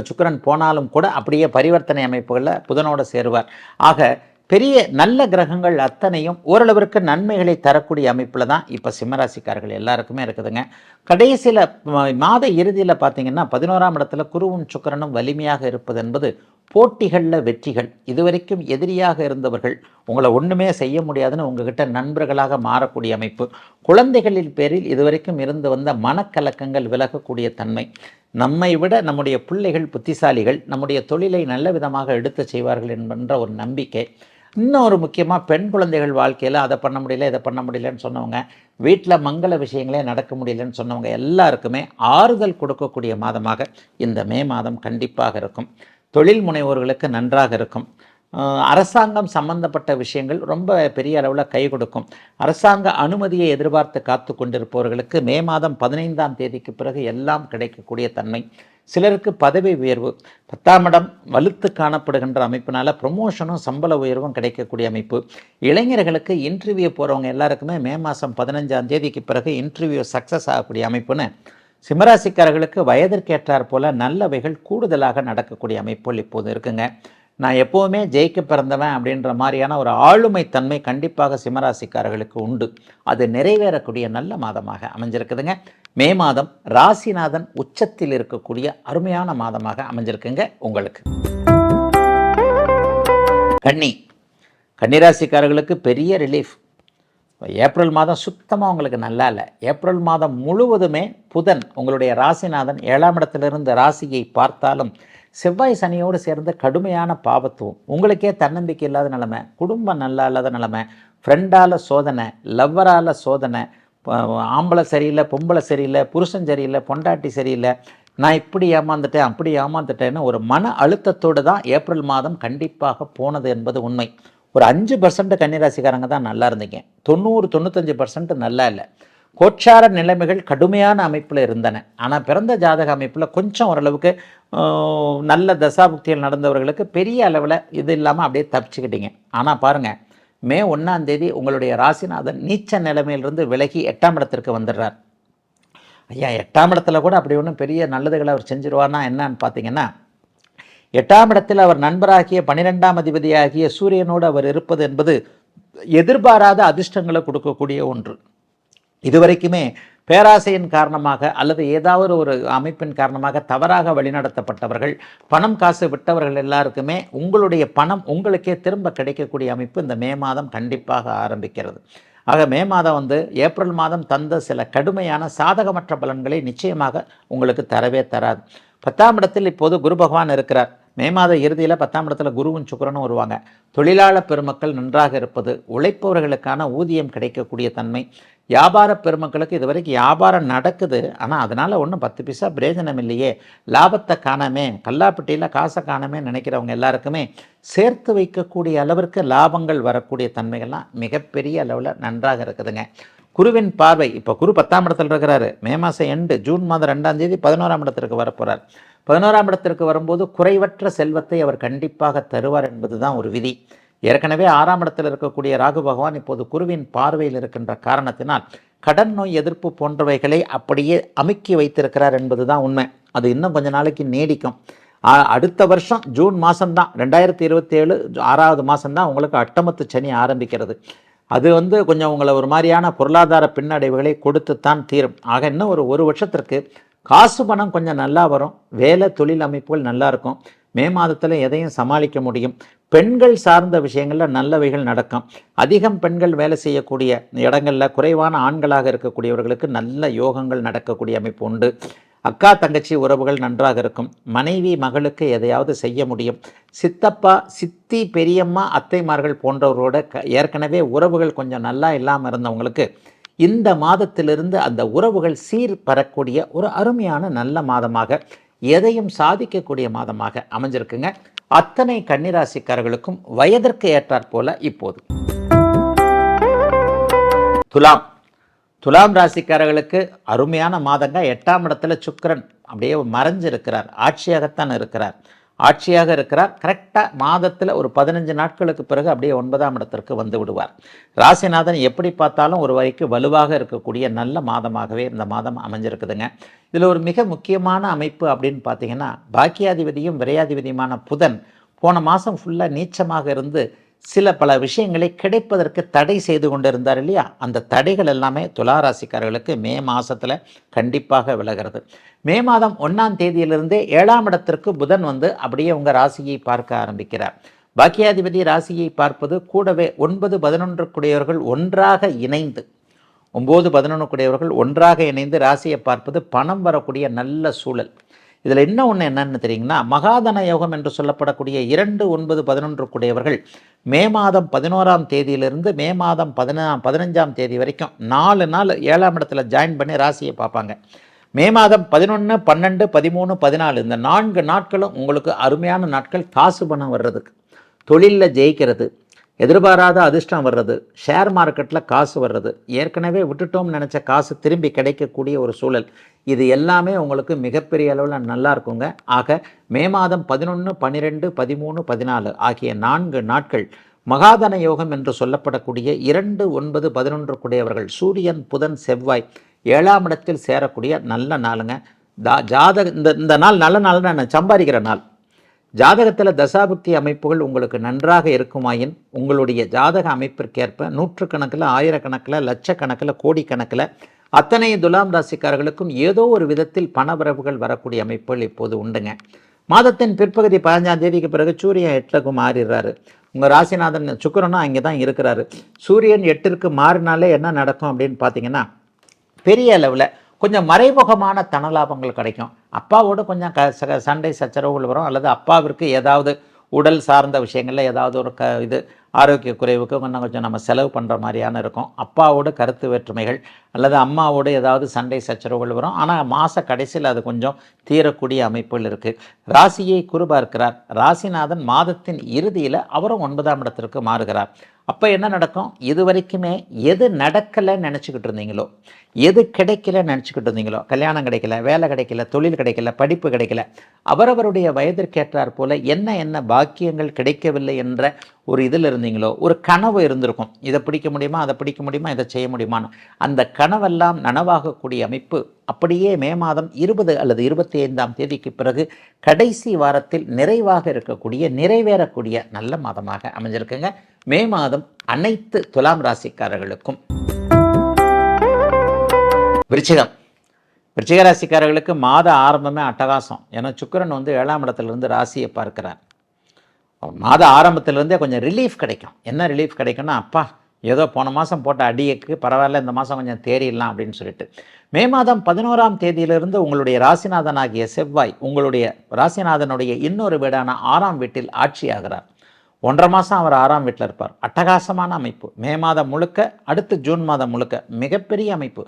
சுக்கிரன் போனாலும் கூட அப்படியே பரிவர்த்தனை அமைப்புகளில் புதனோடு சேருவார். ஆக பெரிய நல்ல கிரகங்கள் அத்தனையும் ஓரளவிற்கு நன்மைகளை தரக்கூடிய அமைப்பில் தான் இப்போ சிம்மராசிக்காரர்கள் எல்லாருக்குமே இருக்குதுங்க. கடைசியில் மாத இறுதியில் பார்த்தீங்கன்னா 11ஆம் இடத்துல குருவும் சுக்கிரனும் வலிமையாக இருப்பது என்பது போட்டிகளில் வெற்றிகள். இதுவரைக்கும் எதிரியாக இருந்தவர்கள் உங்களை ஒன்றுமே செய்ய முடியாதுன்னு உங்ககிட்ட நண்பர்களாக மாறக்கூடிய அமைப்பு. குழந்தைகளின் பேரில் இதுவரைக்கும் இருந்து வந்த மனக்கலக்கங்கள் விலகக்கூடிய தன்மை. நம்மை விட நம்முடைய பிள்ளைகள் புத்திசாலிகள், நம்முடைய தொழிலை நல்ல விதமாக எடுத்து செய்வார்கள் என்கின்ற ஒரு நம்பிக்கை. இன்னும் ஒரு முக்கியமாக பெண் குழந்தைகள் வாழ்க்கையில் அதை பண்ண முடியல இதை பண்ண முடியலன்னு சொன்னவங்க, வீட்டில் மங்கள விஷயங்களே நடக்க முடியலன்னு சொன்னவங்க எல்லாருக்குமே ஆறுதல் கொடுக்கக்கூடிய மாதமாக இந்த மே மாதம் கண்டிப்பாக இருக்கும். தொழில் முனைவோர்களுக்கு நன்றாக இருக்கும். அரசாங்கம் சம்பந்தப்பட்ட விஷயங்கள் ரொம்ப பெரிய அளவில் கை கொடுக்கும். அரசாங்க அனுமதியை எதிர்பார்த்து காத்து கொண்டிருப்பவர்களுக்கு மே மாதம் 15ஆம் தேதிக்கு பிறகு எல்லாம் கிடைக்கக்கூடிய தன்மை. சிலருக்கு பதவி உயர்வு, 10ஆம் இடம் வலுத்து காணப்படுகின்ற அமைப்பினால ப்ரொமோஷனும் சம்பள உயர்வும் கிடைக்கக்கூடிய அமைப்பு. இளைஞர்களுக்கு இன்டர்வியூ போகிறவங்க எல்லாருக்குமே மே மாதம் 15ஆம் தேதிக்கு பிறகு இன்டர்வியூ சக்ஸஸ் ஆகக்கூடிய அமைப்புன்னு சிம்மராசிக்காரர்களுக்கு வயதிற்கேற்றார் போல நல்லவைகள் கூடுதலாக நடக்கக்கூடிய அமைப்புகள் இப்போது இருக்குங்க. நான் எப்போவுமே ஜெயிக்க பிறந்தவன் அப்படின்ற மாதிரியான ஒரு ஆளுமை தன்மை கண்டிப்பாக சிம்மராசிக்காரர்களுக்கு உண்டு. அது நிறைவேறக்கூடிய நல்ல மாதமாக அமைஞ்சிருக்குதுங்க. மே மாதம் ராசிநாதன் உச்சத்தில் இருக்கக்கூடிய அருமையான மாதமாக அமைஞ்சிருக்குங்க உங்களுக்கு. கன்னிராசிக்காரர்களுக்கு பெரிய ரிலீஃப். ஏப்ரல் மாதம் சுத்தமாக உங்களுக்கு நல்லா இல்லை. ஏப்ரல் மாதம் முழுவதுமே புதன் உங்களுடைய ராசிநாதன் 7ஆம் இடத்திலிருந்து ராசியை பார்த்தாலும் செவ்வாய் சனியோடு சேர்ந்த கடுமையான பாவத்துவம், உங்களுக்கே தன்னம்பிக்கை இல்லாத நிலைமை, குடும்பம் நல்லா இல்லாத நிலைமை, ஃப்ரெண்டால் சோதனை, லவ்வரால் சோதனை, ஆம்பளை சரியில்லை, பொம்பளை சரியில்லை, புருஷன் சரியில்லை, பொண்டாட்டி சரியில்லை, நான் இப்படி ஏமாந்துட்டேன் அப்படி ஏமாந்துட்டேன்னு ஒரு மன அழுத்தத்தோடு தான் ஏப்ரல் மாதம் கண்டிப்பாக போனது என்பது உண்மை. ஒரு 5% கன்னிராசிக்காரங்க தான் நல்லா இருந்தீங்க. 90-95% நல்லா இல்லை. கோச்சார நிலைமைகள் கடுமையான அமைப்பில் இருந்தன. ஆனால் பிறந்த ஜாதக அமைப்பில் கொஞ்சம் ஓரளவுக்கு நல்ல தசாபுக்திகள் நடந்தவர்களுக்கு பெரிய அளவில் இது இல்லாமல் அப்படியே தப்பிச்சுக்கிட்டீங்க. ஆனால் பாருங்கள், மே 1ஆம் தேதி உங்களுடைய ராசிநாதன் நீச்ச நிலைமையிலிருந்து விலகி 8ஆம் இடத்திற்கு வந்துடுறார். ஐயா, 8ஆம் இடத்துல கூட அப்படி ஒன்றும் பெரிய நல்லதுகளை அவர் செஞ்சிருவார்னா என்னன்னு பார்த்தீங்கன்னா, 8ஆம் இடத்தில் அவர் நண்பராகிய 12ஆம் அதிபதியாகிய சூரியனோடு அவர் இருப்பது என்பது எதிர்பாராத அதிர்ஷ்டங்களை கொடுக்கக்கூடிய ஒன்று. இதுவரைக்குமே பேராசையின் காரணமாக அல்லது ஏதாவது ஒரு அமைப்பின் காரணமாக தவறாக வழிநடத்தப்பட்டவர்கள், பணம் காசு விட்டவர்கள் எல்லாருக்குமே உங்களுடைய பணம் உங்களுக்கே திரும்ப கிடைக்கக்கூடிய அமைப்பு இந்த மே மாதம் கண்டிப்பாக ஆரம்பிக்கிறது. ஆக மே மாதம் ஏப்ரல் மாதம் தந்த சில கடுமையான சாதகமற்ற பலன்களை நிச்சயமாக உங்களுக்கு தரவே தராது. 10ஆம் இடத்தில் இப்போது குரு பகவான் இருக்கிறார். மே மாத இறுதியில் 10ஆம் இடத்துல குருவும் சுக்கிரனும் வருவாங்க. தொழிலாளர் பெருமக்கள் நன்றாக இருப்பது, உழைப்பவர்களுக்கான ஊதியம் கிடைக்கக்கூடிய தன்மை, வியாபார பெருமக்களுக்கு இதுவரைக்கும் வியாபாரம் நடக்குது, ஆனால் அதனால் ஒன்றும் 10 பைசா பிரயோஜனம் இல்லையே, லாபத்தை காணாமே, கல்லாப்பட்டியில் காசை காணாமே நினைக்கிறவங்க எல்லாருக்குமே சேர்த்து வைக்கக்கூடிய அளவிற்கு லாபங்கள் வரக்கூடிய தன்மைகள்லாம் மிகப்பெரிய அளவில் நன்றாக இருக்குதுங்க. குருவின் பார்வை, இப்போ குரு 10ஆம் இடத்துல இருக்கிறாரு. மே மாதம் எண்டு ஜூன் மாதம் 2ஆம் தேதி 11ஆம் இடத்திற்கு வரப்போகிறார். 11ஆம் இடத்திற்கு வரும்போது குறைவற்ற செல்வத்தை அவர் கண்டிப்பாக தருவார் என்பது தான் ஒரு விதி. ஏற்கனவே 6ஆம் இடத்தில் இருக்கக்கூடிய ராகு பகவான் இப்போது குருவின் பார்வையில் இருக்கின்ற காரணத்தினால் கடன் நோய் எதிர்ப்பு போன்றவைகளை அப்படியே அமுக்கி வைத்திருக்கிறார் என்பது தான் உண்மை. அது இன்னும் கொஞ்ச நாளைக்கு நீடிக்கும். அடுத்த வருஷம் ஜூன் மாதம்தான் 2027 6ஆவது மாதம்தான் உங்களுக்கு அட்டமத்து சனி ஆரம்பிக்கிறது. அது கொஞ்சம் உங்களை ஒரு மாதிரியான பொருளாதார பின்னடைவுகளை கொடுத்துத்தான் தீரும். ஆக இன்னும் ஒரு வருஷத்திற்கு காசு பணம் கொஞ்சம் நல்லா வரும். வேலை தொழில் அமைப்புகள் நல்லா இருக்கும். மே மாதத்தில் எதையும் சமாளிக்க முடியும். பெண்கள் சார்ந்த விஷயங்களில் நல்லவைகள் நடக்கும். அதிகம் பெண்கள் வேலை செய்யக்கூடிய இடங்களில் குறைவான ஆண்களாக இருக்கக்கூடியவர்களுக்கு நல்ல யோகங்கள் நடக்கக்கூடிய அமைப்பு உண்டு. அக்கா தங்கச்சி உறவுகள் நன்றாக இருக்கும். மனைவி மகளுக்கு எதையாவது செய்ய முடியும். சித்தப்பா சித்தி பெரியம்மா அத்தைமார்கள் போன்றவரோட ஏற்கனவே உறவுகள் கொஞ்சம் நல்லா இல்லாமல் இருந்தவங்களுக்கு இந்த மாதத்திலிருந்து அந்த உறவுகள் சீர் பெறக்கூடிய ஒரு அருமையான நல்ல மாதமாக, எதையும் சாதிக்கக்கூடிய மாதமாக அமைஞ்சிருக்குங்க. அத்தனை கன்னிராசிக்காரர்களுக்கும் வயதிற்கு ஏற்றாற் போல இப்போது. துலாம் ராசிக்காரர்களுக்கு அருமையான மாதங்க. 8ஆம் இடத்துல சுக்கிரன் அப்படியே மறைஞ்சிருக்கிறார். ஆட்சியாகத்தான் இருக்கிறார். கரெக்டாக மாதத்தில் ஒரு 15 நாட்களுக்கு பிறகு அப்படியே 9ஆம் இடத்திற்கு வந்து விடுவார். ராசிநாதன் எப்படி பார்த்தாலும் ஒரு வரைக்கு வலுவாக இருக்கக்கூடிய நல்ல மாதமாகவே இந்த மாதம் அமைஞ்சிருக்குதுங்க. இதில் ஒரு மிக முக்கியமான அமைப்பு அப்படின்னு பார்த்தீங்கன்னா, பாக்கியாதிபதியும் விரையாதிபதியுமான புதன் போன மாதம் ஃபுல்லாக நீச்சமாக இருந்து பல விஷயங்களை கிடைப்பதற்கு தடை செய்து கொண்டிருந்தார் இல்லையா? அந்த தடைகள் எல்லாமே துளாராசிக்காரர்களுக்கு மே மாதத்தில் கண்டிப்பாக விலகிறது. மே மாதம் 1ஆம் தேதியிலிருந்தே 7ஆம் இடத்திற்கு புதன் அப்படியே உங்கள் ராசியை பார்க்க ஆரம்பிக்கிறார். பாக்கியாதிபதி ராசியை பார்ப்பது கூடவே 9-11 கூடியவர்கள் ஒன்றாக இணைந்து 9-11 கூடியவர்கள் ஒன்றாக இணைந்து ராசியை பார்ப்பது பணம் வரக்கூடிய நல்ல சூழல். இதில் இன்னும் ஒன்று என்னன்னு தெரியுங்கன்னா, மகாதன யோகம் என்று சொல்லப்படக்கூடிய 2, 9, 11 கூடியவர்கள் மே மாதம் 11ஆம் தேதியிலிருந்து மே மாதம் 15ஆம் தேதி வரைக்கும் 4 நாள் 7ஆம் இடத்துல ஜாயின் பண்ணி ராசியை பார்ப்பாங்க. மே மாதம் 11, 12, 13, 14 இந்த 4 நாட்களும் உங்களுக்கு அருமையான நாட்கள். காசு பணம் வர்றதுக்கு, தொழிலில் ஜெயிக்கிறது, எதிர்பாராத அதிர்ஷ்டம் வர்றது, ஷேர் மார்க்கெட்டில் காசு வர்றது, ஏற்கனவே விட்டுட்டோம்னு நினச்ச காசு திரும்பி கிடைக்கக்கூடிய ஒரு சூழல், இது எல்லாமே உங்களுக்கு மிகப்பெரிய அளவில் நல்லா இருக்குங்க. ஆக மே மாதம் 11, 12, 13, 14 ஆகிய 4 நாட்கள் மகாதன யோகம் என்று சொல்லப்படக்கூடிய 2, 9, 11 கூடியவர்கள் சூரியன், புதன், செவ்வாய் 7ஆம் இடத்தில் சேரக்கூடிய நல்ல நாளுங்க. ஜாதக இந்த நாள் நல்ல நாள்னு நான் சம்பாதிக்கிற நாள். ஜாதகத்தில் தசாபுக்தி அமைப்புகள் உங்களுக்கு நன்றாக இருக்குமாயின் உங்களுடைய ஜாதக அமைப்பிற்கேற்ப நூற்றுக்கணக்கில், ஆயிரக்கணக்கில், லட்சக்கணக்கில், கோடிக்கணக்கில் அத்தனை துலாம் ராசிக்காரர்களுக்கும் ஏதோ ஒரு விதத்தில் பணவரவுகள் வரக்கூடிய அமைப்புகள் இப்போது உண்டுங்க. மாதத்தின் பிற்பகுதி 15ஆம் தேதிக்கு பிறகு சூரியன் 8க்கு மாறிடுறாரு. உங்கள் ராசிநாதன் சுக்கிரனும் அங்கே தான் இருக்கிறாரு. சூரியன் 8ற்கு மாறினாலே என்ன நடக்கும் அப்படின்னு பார்த்தீங்கன்னா, பெரிய அளவில் கொஞ்சம் மறைமுகமான தனலாபங்கள் கிடைக்கும். அப்பாவோடு கொஞ்சம் சண்டை சச்சரவுகள் வரும், அல்லது அப்பாவிற்கு ஏதாவது உடல் சார்ந்த விஷயங்களில் ஏதாவது ஒரு இது ஆரோக்கிய குறைவுக்கு கொஞ்சம் நம்ம செலவு பண்ணுற மாதிரியான இருக்கும். அப்பாவோடு கருத்து வேற்றுமைகள் அல்லது அம்மாவோடு ஏதாவது சண்டை சச்சரவுகள் வரும். ஆனால் மாத கடைசியில் அது கொஞ்சம் தீரக்கூடிய அமைப்புகள் இருக்குது. ராசியை குரு பார்க்கிறார். ராசிநாதன் மாதத்தின் இறுதியில் அவரும் 9ஆம் இடத்திற்கு மாறுகிறார். அப்போ என்ன நடக்கும்? இது வரைக்குமே எது நடக்கலைன்னு நினச்சிக்கிட்டு இருந்தீங்களோ, எது கிடைக்கலன்னு நினச்சிக்கிட்டு இருந்தீங்களோ, கல்யாணம் கிடைக்கல, வேலை கிடைக்கல, தொழில் கிடைக்கல, படிப்பு கிடைக்கல, அவரவருடைய வயதிற்கேற்றார் போல என்ன பாக்கியங்கள் கிடைக்கவில்லை என்ற ஒரு இதில் இருந்தீங்களோ, ஒரு கனவு இருந்திருக்கும். இதை பிடிக்க முடியுமா, அதை பிடிக்க முடியுமா, இதை செய்ய முடியுமான்னு. அந்த கனவெல்லாம் நனவாகக்கூடிய அமைப்பு அப்படியே மே மாதம் 20 அல்லது 25ஆம் தேதிக்கு பிறகு கடைசி வாரத்தில் நிறைவாக இருக்கக்கூடிய, நிறைவேறக்கூடிய நல்ல மாதமாக அமைஞ்சிருக்குங்க மே மாதம் அனைத்து துலாம் ராசிக்காரர்களுக்கும். விருச்சிக ராசிக்காரர்களுக்கு மாத ஆரம்பமே அட்டகாசம். ஏன்னா சுக்கிரன் 7ஆம் இடத்துலேருந்து ராசியை பார்க்கிறார். மாத ஆரம்பத்திலேருந்தே கொஞ்சம் ரிலீஃப் கிடைக்கும். என்ன ரிலீஃப் கிடைக்கும்னா, அப்பா ஏதோ போன மாதம் போட்ட அடியக்கு பரவாயில்ல, இந்த மாதம் கொஞ்சம் தேறிடலாம் அப்படின்னு சொல்லிட்டு. மே மாதம் 11ஆம் தேதியிலிருந்து உங்களுடைய ராசிநாதனாகிய செவ்வாய் உங்களுடைய ராசிநாதனுடைய இன்னொரு வீடான 6ஆம் வீட்டில் ஆட்சி ஆகிறார். 1.5 மாதம் அவர் 6ஆம் வீட்டில் இருப்பார். அட்டகாசமான அமைப்பு. மே மாதம் முழுக்க, அடுத்து ஜூன் மாதம் முழுக்க மிகப்பெரிய அமைப்பு.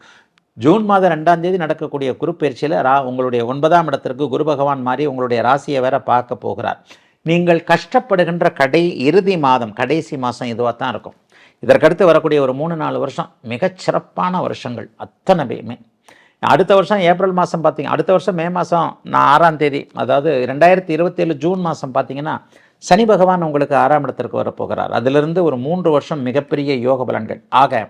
ஜூன் மாதம் 2ஆம் தேதி நடக்கக்கூடிய குரு பயிற்சியில் உங்களுடைய 9ஆம் இடத்திற்கு குரு பகவான் மாறி உங்களுடைய ராசியை வேற பார்க்க போகிறார். நீங்கள் கஷ்டப்படுகின்ற இறுதி மாதம், கடைசி மாதம் இதுவாக தான் இருக்கும். இதற்கடுத்து வரக்கூடிய ஒரு 3-4 வருஷம் மிகச்சிறப்பான வருஷங்கள் அத்தனை பேருமே. அடுத்த வருஷம் ஏப்ரல் மாதம் பார்த்தீங்க, அடுத்த வருஷம் மே மாதம் 6ஆம் தேதி, அதாவது 2027 ஜூன் மாதம் பார்த்தீங்கன்னா சனி பகவான் உங்களுக்கு 6ஆம் இடத்திற்கு வரப்போகிறார். அதிலிருந்து ஒரு 3 வருஷம் மிகப்பெரிய யோக பலன்கள். ஆக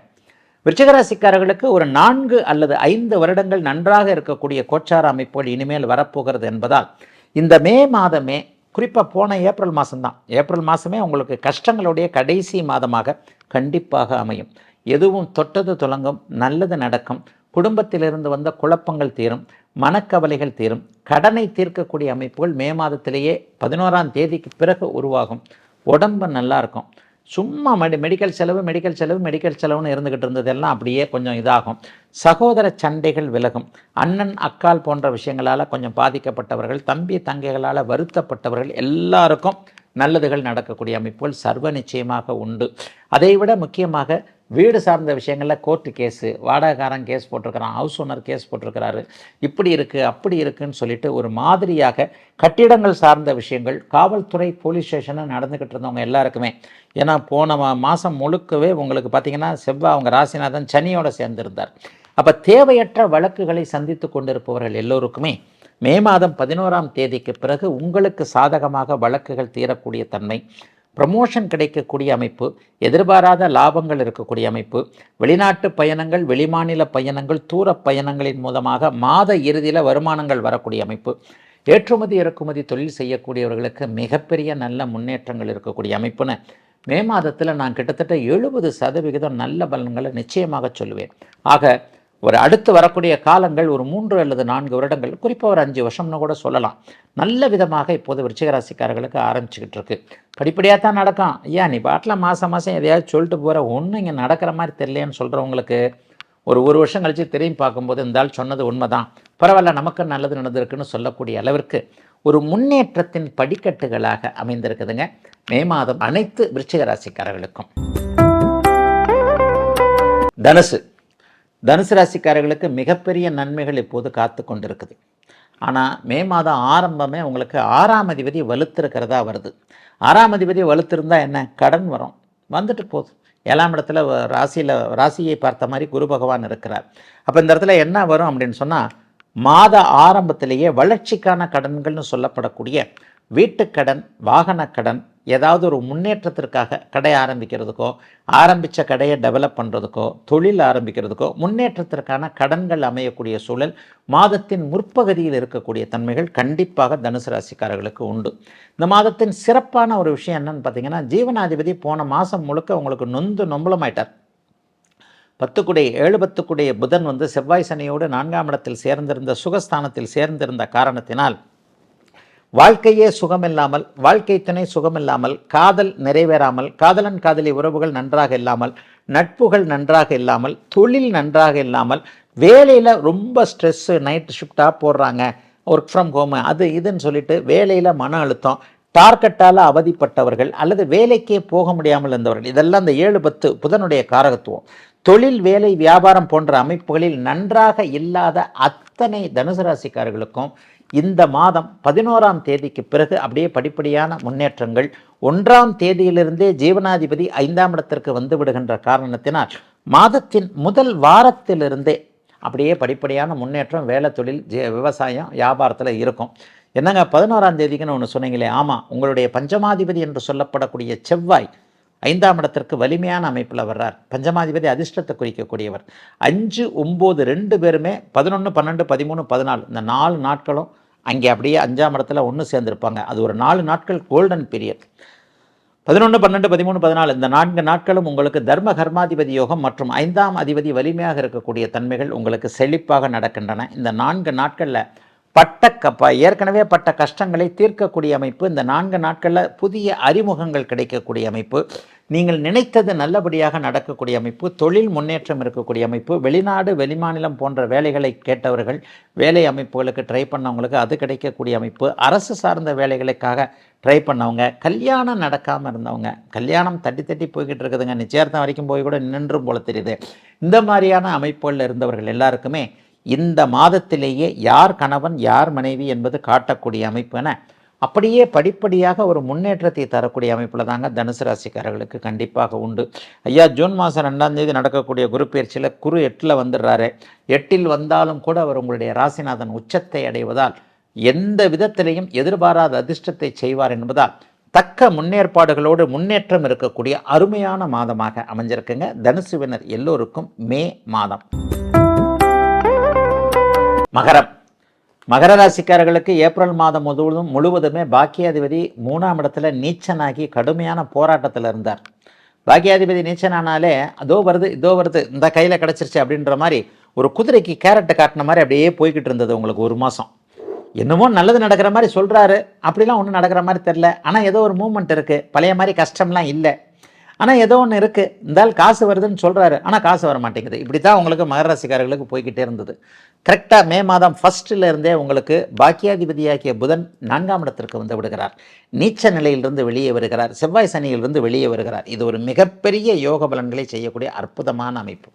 விருச்சிகராசிக்காரர்களுக்கு ஒரு 4 அல்லது 5 வருடங்கள் நன்றாக இருக்கக்கூடிய கோச்சார அமைப்புகள் இனிமேல் வரப்போகிறது என்பதால் இந்த மே மாதமே, குறிப்பாக போன ஏப்ரல் மாதம்தான், ஏப்ரல் மாதமே உங்களுக்கு கஷ்டங்களுடைய கடைசி மாதமாக கண்டிப்பாக அமையும். எதுவும் தொட்டது துலங்கும், நல்லது நடக்கும், குடும்பத்திலிருந்து வந்த குழப்பங்கள் தீரும், மனக்கவலைகள் தீரும், கடனை தீர்க்கக்கூடிய அமைப்புகள் மே மாதத்திலேயே 11ஆம் தேதிக்கு பிறகு உருவாகும். உடம்பு நல்லா இருக்கும். சும்மா மெடிக்கல் செலவுன்னு இருந்துக்கிட்டு இருந்ததெல்லாம் அப்படியே கொஞ்சம் இதாகும். சகோதர சண்டைகள் விலகும். அண்ணன் அக்கால் போன்ற விஷயங்களால் கொஞ்சம் பாதிக்கப்பட்டவர்கள், தம்பி தங்கைகளால் வருத்தப்பட்டவர்கள் எல்லாருக்கும் நல்லதுகள் நடக்கக்கூடிய அமைப்புகள் சர்வ நிச்சயமாக உண்டு. அதைவிட முக்கியமாக வீடு சார்ந்த விஷயங்களில் கோர்ட்டு கேஸு, வாடகைக்காரன் கேஸ் போட்டிருக்கிறான், ஹவுஸ் ஓனர் கேஸ் போட்டிருக்கிறாரு, இப்படி இருக்குது அப்படி இருக்குதுன்னு சொல்லிட்டு ஒரு மாதிரியாக கட்டிடங்கள் சார்ந்த விஷயங்கள், காவல்துறை, போலீஸ் ஸ்டேஷனு நடந்துக்கிட்டு இருந்தவங்க எல்லாருக்குமே. ஏன்னா போன மாதம் முழுக்கவே உங்களுக்கு பார்த்திங்கன்னா செவ்வாய் அவங்க ராசிநாதன் சனியோடு சேர்ந்திருந்தார். அப்போ தேவையற்ற வழக்குகளை சந்தித்து கொண்டிருப்பவர்கள் எல்லோருக்குமே மே மாதம் 11ஆம் தேதிக்கு பிறகு உங்களுக்கு சாதகமாக வழக்குகள் தீரக்கூடிய தன்மை, ப்ரமோஷன் கிடைக்கக்கூடிய அமைப்பு, எதிர்பாராத லாபங்கள் இருக்கக்கூடிய அமைப்பு, வெளிநாட்டு பயணங்கள், வெளிமாநில பயணங்கள், தூர பயணங்களின் மூலமாக மாத இறுதியில் வருமானங்கள் வரக்கூடிய அமைப்பு, ஏற்றுமதி இறக்குமதி தொழில் செய்யக்கூடியவர்களுக்கு மிகப்பெரிய நல்ல முன்னேற்றங்கள் இருக்கக்கூடிய அமைப்புன்னு மே மாதத்தில் நான் கிட்டத்தட்ட 70% நல்ல பலன்களை நிச்சயமாக சொல்லுவேன். ஆக ஒரு அடுத்து வரக்கூடிய காலங்கள் ஒரு 3 அல்லது 4 வருடங்கள், குறிப்பாக ஒரு 5 வருஷம்னு கூட சொல்லலாம், நல்ல விதமாக இப்போது விருச்சிகராசிக்காரர்களுக்கு ஆரம்பிச்சுக்கிட்டு இருக்கு. படிப்படியாக தான் நடக்கும். ஐயா நீ பாட்டில் மாதம் எதையாவது சொல்லிட்டு போகிற, ஒன்றும் இங்கே நடக்கிற மாதிரி தெரியலேன்னு சொல்கிறவங்களுக்கு ஒரு வருஷம் கழித்து திரும்பி பார்க்கும்போது இந்த ஆள் சொன்னது உண்மைதான், பரவாயில்ல நமக்கு நல்லது நடந்திருக்குன்னு சொல்லக்கூடிய அளவிற்கு ஒரு முன்னேற்றத்தின் படிக்கட்டுகளாக அமைந்திருக்குதுங்க மே மாதம் அனைத்து விருச்சிக ராசிக்காரர்களுக்கும். தனுசு ராசிக்காரர்களுக்கு மிகப்பெரிய நன்மைகள் இப்போது காத்து கொண்டிருக்குது. ஆனால் மே மாதம் ஆரம்பமே உங்களுக்கு 6ஆம் அதிபதி வலுத்திருக்கிறதா வருது. 6ஆம் அதிபதி வலுத்திருந்தால் என்ன, கடன் வரும், வந்துட்டு போகுது. 7ஆம் இடத்துல ராசியை பார்த்த மாதிரி குரு பகவான் இருக்கிறார். அப்போ இந்த இடத்துல என்ன வரும் அப்படின்னு சொன்னால், மாத ஆரம்பத்திலேயே வளர்ச்சிக்கான கடன்கள்னு சொல்லப்படக்கூடிய வீட்டுக்கடன், வாகனக்கடன், ஏதாவது ஒரு முன்னேற்றத்திற்காக கடை ஆரம்பிக்கிறதுக்கோ, ஆரம்பித்த கடையை டெவலப் பண்ணுறதுக்கோ, தொழில் ஆரம்பிக்கிறதுக்கோ முன்னேற்றத்திற்கான கடன்கள் அமையக்கூடிய சூழல் மாதத்தின் முற்பகுதியில் இருக்கக்கூடிய தன்மைகள் கண்டிப்பாக தனுசு ராசிக்காரர்களுக்கு உண்டு. இந்த மாதத்தின் சிறப்பான ஒரு விஷயம் என்னன்னு பார்த்தீங்கன்னா, ஜீவனாதிபதி போன மாதம் முழுக்க உங்களுக்கு நொம்பலமாயிட்டார். 7 புதன் செவ்வாய் சனியோடு 4ஆம் இடத்தில் சேர்ந்திருந்த சுகஸ்தானத்தில் சேர்ந்திருந்த காரணத்தினால் வாழ்க்கையே சுகமில்லாமல், வாழ்க்கை துணை சுகமில்லாமல், காதல் நிறைவேறாமல், காதலன் காதலி உறவுகள் நன்றாக இல்லாமல், நட்புகள் நன்றாக இல்லாமல், தொழில் நன்றாக இல்லாமல், வேலையில் ரொம்ப ஸ்ட்ரெஸ்ஸு, நைட் ஷிஃப்டாக போடுறாங்க, ஒர்க் ஃப்ரம் ஹோமு, அது இதுன்னு சொல்லிட்டு வேலையில் மன அழுத்தம், டார்கெட்டால் அவதிப்பட்டவர்கள் அல்லது வேலைக்கே போக முடியாமல் இருந்தவர்கள், இதெல்லாம் இந்த 7-10 புதனுடைய காரகத்துவம். தொழில், வேலை, வியாபாரம் போன்ற அமைப்புகளில் நன்றாக இல்லாத அத்தனை தனுசு ராசிக்காரர்களுக்கும் இந்த மாதம் 11ஆம் தேதிக்கு பிறகு அப்படியே படிப்படியான முன்னேற்றங்கள். 1ஆம் தேதியிலிருந்தே ஜீவனாதிபதி 5ஆம் இடத்திற்கு வந்து விடுகின்ற காரணத்தினால் மாதத்தின் முதல் வாரத்திலிருந்தே அப்படியே படிப்படியான முன்னேற்றம் வேலை, தொழில், விவசாயம், வியாபாரத்தில் இருக்கும். என்னங்க 11ஆம் தேதிக்குன்னு ஒன்று சொன்னீங்களே, ஆமாம், உங்களுடைய பஞ்சமாதிபதி என்று சொல்லப்படக்கூடிய செவ்வாய் 5ஆம் இடத்திற்கு வலிமையான அமைப்பில் வர்றார். பஞ்சமாதிபதி அதிர்ஷ்டத்தை குறிக்கக்கூடியவர். 5, 9 2 பேருமே 11, 12, 13, 14 இந்த 4 நாட்களும் அங்கே அப்படியே 5ஆம் இடத்துல ஒன்று சேர்ந்துருப்பாங்க. அது ஒரு 4 நாட்கள் கோல்டன் பீரியட். 11, 12, 13, 14 இந்த 4 நாட்களும் உங்களுக்கு தர்ம கர்மாதிபதி யோகம் மற்றும் 5ஆம் அதிபதி வலிமையாக இருக்கக்கூடிய தன்மைகள் உங்களுக்கு செழிப்பாக நடக்கின்றன. இந்த 4 நாட்களில் ஏற்கனவே பட்ட கஷ்டங்களை தீர்க்கக்கூடிய அமைப்பு, இந்த 4 நாட்களில் புதிய அறிமுகங்கள் கிடைக்கக்கூடிய அமைப்பு, நீங்கள் நினைத்தது நல்லபடியாக நடக்கக்கூடிய அமைப்பு, தொழில் முன்னேற்றம் இருக்கக்கூடிய அமைப்பு, வெளிநாடு வெளிமாநிலம் போன்ற வேலைகளை கேட்டவர்கள், வேலை அமைப்புகளுக்கு ட்ரை பண்ணவங்களுக்கு அது கிடைக்கக்கூடிய அமைப்பு, அரசு சார்ந்த வேலைகளுக்காக ட்ரை பண்ணவங்க, கல்யாணம் நடக்காமல் இருந்தவங்க, கல்யாணம் தட்டி போய்கிட்டு இருக்குதுங்க, நிச்சயார்த்தம் வரைக்கும் போய் கூட நின்றும் போல தெரியுது, இந்த மாதிரியான அமைப்புகளில் இருந்தவர்கள் எல்லாருக்குமே இந்த மாதத்திலேயே யார் கணவன் யார் மனைவி என்பது காட்டக்கூடிய அமைப்பு என அப்படியே படிப்படியாக ஒரு முன்னேற்றத்தை தரக்கூடிய அமைப்பில் தாங்க தனுசு ராசிக்காரர்களுக்கு கண்டிப்பாக உண்டு. ஐயா, ஜூன் மாதம் 2ஆம் தேதி நடக்கக்கூடிய குரு பயிற்சியில் குரு 8ல் வந்துடுறாரு. 8ல் வந்தாலும் கூட அவர் உங்களுடைய ராசிநாதன் உச்சத்தை அடைவதால் எந்த விதத்திலையும் எதிர்பாராத அதிர்ஷ்டத்தை செய்வார் என்பதால் தக்க முன்னேற்பாடுகளோடு முன்னேற்றம் இருக்கக்கூடிய அருமையான மாதமாக அமைஞ்சிருக்குங்க தனுசுவினர் எல்லோருக்கும் மே மாதம். மகர ராசிக்காரர்களுக்கு ஏப்ரல் மாதம் முழுவதுமே பாக்கியாதிபதி 3ஆம் இடத்துல நீச்சனாகி கடுமையான போராட்டத்தில் இருந்தார். பாக்கியாதிபதி நீச்சனானாலே அதோ வருது இதோ வருது இந்த கையில் கிடச்சிருச்சு அப்படின்ற மாதிரி ஒரு குதிரைக்கு கேரட்டை காட்டின மாதிரி அப்படியே போய்கிட்டு இருந்தது உங்களுக்கு ஒரு மாதம். என்னமோ நல்லது நடக்கிற மாதிரி சொல்கிறாரு, அப்படிலாம் ஒன்றும் நடக்கிற மாதிரி தெரில. ஆனால் ஏதோ ஒரு மூமெண்ட் இருக்குது, பழைய மாதிரி கஷ்டம்லாம் இல்லை, ஆனால் ஏதோ ஒன்று இருக்குது, இருந்தாலும் காசு வருதுன்னு சொல்கிறாரு, ஆனால் காசு வர மாட்டேங்குது. இப்படி தான் உங்களுக்கு மகர ராசிக்காரர்களுக்கு போய்கிட்டே இருந்தது. கரெக்டாக மே மாதம் 1 இருந்தே உங்களுக்கு பாக்கியாதிபதியாகிய புதன் 4ஆம் இடத்திற்கு வந்து விடுகிறார். நீச்ச நிலையிலிருந்து வெளியே வருகிறார். செவ்வாய் சனியிலிருந்து வெளியே வருகிறார். இது ஒரு மிகப்பெரிய யோக பலன்களை செய்யக்கூடிய அற்புதமான அமைப்பு.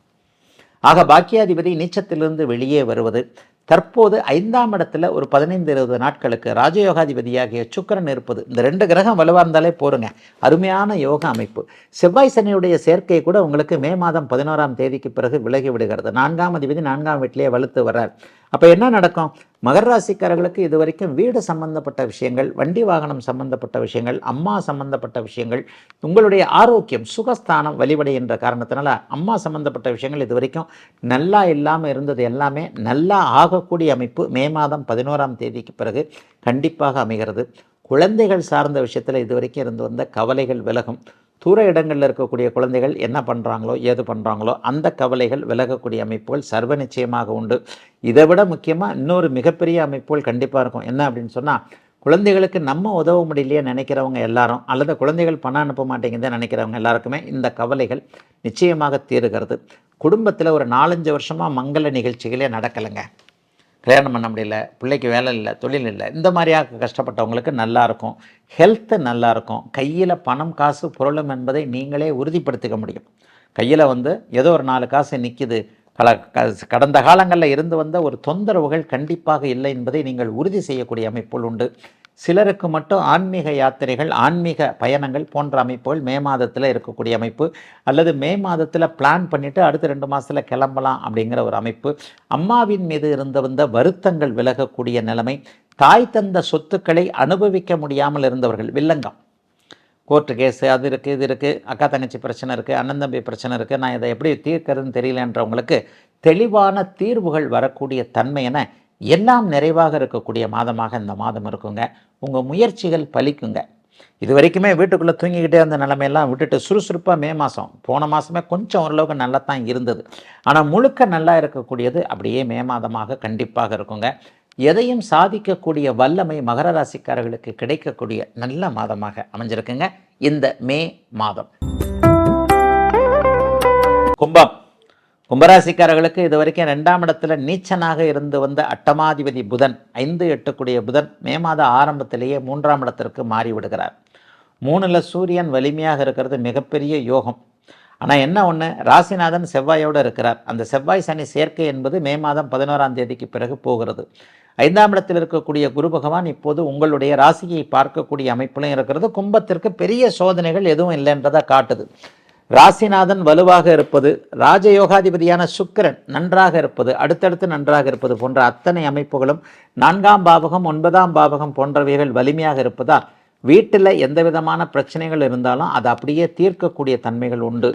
ஆக பாக்கியாதிபதி நீச்சத்திலிருந்து வெளியே வருவது, தற்போது 5ஆம் இடத்துல ஒரு 15-20 நாட்களுக்கு ராஜயோகாதிபதியாகிய சுக்கிரன் இருப்பது, இந்த 2 கிரகம் வலுவாக இருந்தாலே போருங்க, அருமையான யோக அமைப்பு. செவ்வாய் சனியுடைய சேர்க்கை கூட உங்களுக்கு மே மாதம் 11ஆம் தேதிக்கு பிறகு விலகி விடுகிறது. 4ஆம் அதிபதி 4ஆம் வீட்டிலேயே வலுத்து வர்றார். அப்போ என்ன நடக்கும்? மகர ராசிக்காரர்களுக்கு இது வரைக்கும் வீடு சம்பந்தப்பட்ட விஷயங்கள், வண்டி வாகனம் சம்பந்தப்பட்ட விஷயங்கள், அம்மா சம்பந்தப்பட்ட விஷயங்கள், உங்களுடைய ஆரோக்கியம் சுகஸ்தானம் வலிவடைகின்ற காரணத்தினால அம்மா சம்பந்தப்பட்ட விஷயங்கள் இது வரைக்கும் நல்லா இல்லாமல் இருந்தது எல்லாமே நல்லா ஆகக்கூடிய அமைப்பு மே மாதம் 11ஆம் தேதிக்கு பிறகு கண்டிப்பாக அமைகிறது. குழந்தைகள் சார்ந்த விஷயத்தில் இது வரைக்கும் இருந்து வந்த கவலைகள் விலகும். தூர இடங்களில் இருக்கக்கூடிய குழந்தைகள் என்ன பண்ணுறாங்களோ ஏது பண்ணுறாங்களோ அந்த கவலைகள் விலகக்கூடிய அமைப்புகள் சர்வ நிச்சயமாக உண்டு. இதை விட முக்கியமாக இன்னொரு மிகப்பெரிய அமைப்புகள் கண்டிப்பாக இருக்கும். என்ன அப்படின்னு சொன்னால், குழந்தைகளுக்கு நம்ம உதவ முடியலையே நினைக்கிறவங்க எல்லாரும், அல்லது குழந்தைகள் பணம் அனுப்ப மாட்டேங்குதுன்னு நினைக்கிறவங்க எல்லாருக்குமே இந்த கவலைகள் நிச்சயமாக தீருகிறது. குடும்பத்தில் ஒரு 4-5 வருஷமாக மங்கள நிகழ்ச்சிகளே நடக்கலைங்க. கல்யாணம் பண்ண முடியல, பிள்ளைக்கு வேலை இல்லை, தொழில் இல்லை, இந்த மாதிரியாக கஷ்டப்பட்டவங்களுக்கு நல்லாயிருக்கும். ஹெல்த்து நல்லாயிருக்கும். கையில் பணம் காசு பொருளும் என்பதை நீங்களே உறுதிப்படுத்திக்க முடியும். கையில் ஏதோ ஒரு 4 காசு நிற்கிது. கடந்த காலங்களில் இருந்து வந்த ஒரு தொந்தரவுகள் கண்டிப்பாக இல்லை என்பதை நீங்கள் உறுதி செய்யக்கூடிய அமைப்புகள் உண்டு. சிலருக்கு மட்டும் ஆன்மீக யாத்திரைகள், ஆன்மீக பயணங்கள் போன்ற அமைப்புகள் மே மாதத்தில் இருக்கக்கூடிய அமைப்பு, அல்லது மே மாதத்தில் பிளான் பண்ணிவிட்டு அடுத்த 2 மாதத்தில் கிளம்பலாம் அப்படிங்கிற ஒரு அமைப்பு. அம்மாவின் மீது வந்த வருத்தங்கள் விலகக்கூடிய நிலைமை. தாய் தந்த சொத்துக்களை அனுபவிக்க முடியாமல் இருந்தவர்கள், வில்லங்கம், கோர்ட்டு கேஸு, அது இருக்குது, இது இருக்குது, அக்கா தங்கச்சி பிரச்சனை இருக்குது, அண்ணன் தம்பி பிரச்சனை இருக்குது, நான் இதை எப்படி தீர்க்கிறதுன்னு தெரியலன்றவங்களுக்கு தெளிவான தீர்வுகள் வரக்கூடிய தன்மையென எல்லாம் நிறைவாக இருக்கக்கூடிய மாதமாக இந்த மாதம் இருக்குங்க. உங்கள் முயற்சிகள் பலிக்குங்க. இது வரைக்குமே வீட்டுக்குள்ளே தூங்கிக்கிட்டே அந்த நிலைமையெல்லாம் விட்டுட்டு சுறுசுறுப்பாக மே மாதம், போன மாதமே கொஞ்சம் ஓரளவுக்கு நல்லா தான் இருந்தது. ஆனால் முழுக்க நல்லா இருக்கக்கூடியது அப்படியே மே மாதமாக கண்டிப்பாக இருக்குங்க. எதையும் சாதிக்கக்கூடிய வல்லமை மகர ராசிக்காரர்களுக்கு கிடைக்கக்கூடிய நல்ல மாதமாக அமைஞ்சிருக்குங்க இந்த மே மாதம். கும்பம், கும்பராசிக்காரர்களுக்கு இது வரைக்கும் 2ஆம் இடத்துல நீச்சனாக இருந்து வந்த அட்டமாதிபதி புதன், 5-8 புதன் மே மாத ஆரம்பத்திலேயே 3ஆம் இடத்திற்கு மாறிவிடுகிறார். 3ல் சூரியன் வலிமையாக இருக்கிறது மிகப்பெரிய யோகம். ஆனால் என்ன ஒன்று, ராசிநாதன் செவ்வாயோடு இருக்கிறார். அந்த செவ்வாய் சனி சேர்க்கை என்பது மே மாதம் 11ஆம் தேதிக்கு பிறகு போகிறது. 5ஆம் இடத்தில் இருக்கக்கூடிய குரு பகவான் இப்போது உங்களுடைய ராசியை பார்க்கக்கூடிய அமைப்பிலும் இருக்கிறது. கும்பத்திற்கு பெரிய சோதனைகள் எதுவும் இல்லைன்றதை காட்டுது. ராசிநாதன் வலுவாக இருப்பது, ராஜயோகாதிபதியான சுக்கிரன் நன்றாக இருப்பது, அடுத்தடுத்து நன்றாக இருப்பது போன்ற அத்தனை அமைப்புகளும் 4ஆம் பாவகம் 9ஆம் பாவகம் போன்றவைகள் வலிமையாக இருப்பதால் வீட்டில் எந்த விதமான பிரச்சனைகள் இருந்தாலும் அதை அப்படியே தீர்க்கக்கூடிய தன்மைகள் உண்டு.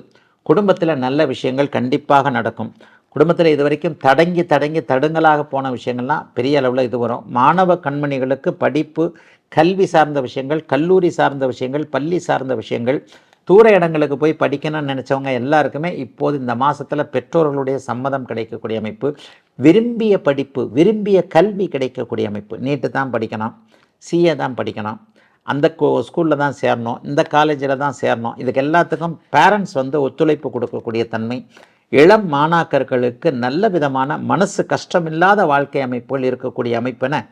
குடும்பத்தில் நல்ல விஷயங்கள் கண்டிப்பாக நடக்கும். குடும்பத்தில் இது வரைக்கும் தடுங்கலாக போன விஷயங்கள்லாம் பெரிய அளவில் இது வரும். மாணவ கண்மணிகளுக்கு படிப்பு, கல்வி சார்ந்த விஷயங்கள், கல்லூரி சார்ந்த விஷயங்கள், பள்ளி சார்ந்த விஷயங்கள், தூர இடங்களுக்கு போய் படிக்கணும்னு நினச்சவங்க எல்லாருக்குமே இப்போது இந்த மாதத்தில் பெற்றோர்களுடைய சம்மதம் கிடைக்கக்கூடிய அமைப்பு. விரும்பிய படிப்பு, விரும்பிய கல்வி கிடைக்கக்கூடிய அமைப்பு. நீட்டு தான் படிக்கணும், சிஏ தான் படிக்கணும், அந்த ஸ்கூலில் தான் சேரணும், இந்த காலேஜில் தான் சேரணும், இதுக்கு எல்லாத்துக்கும் பேரண்ட்ஸ் ஒத்துழைப்பு கொடுக்கக்கூடிய தன்மை. இளம் மாணாக்கர்களுக்கு நல்ல விதமான மனசு கஷ்டமில்லாத வாழ்க்கை அமைப்புகள் இருக்கக்கூடிய அமைப்பின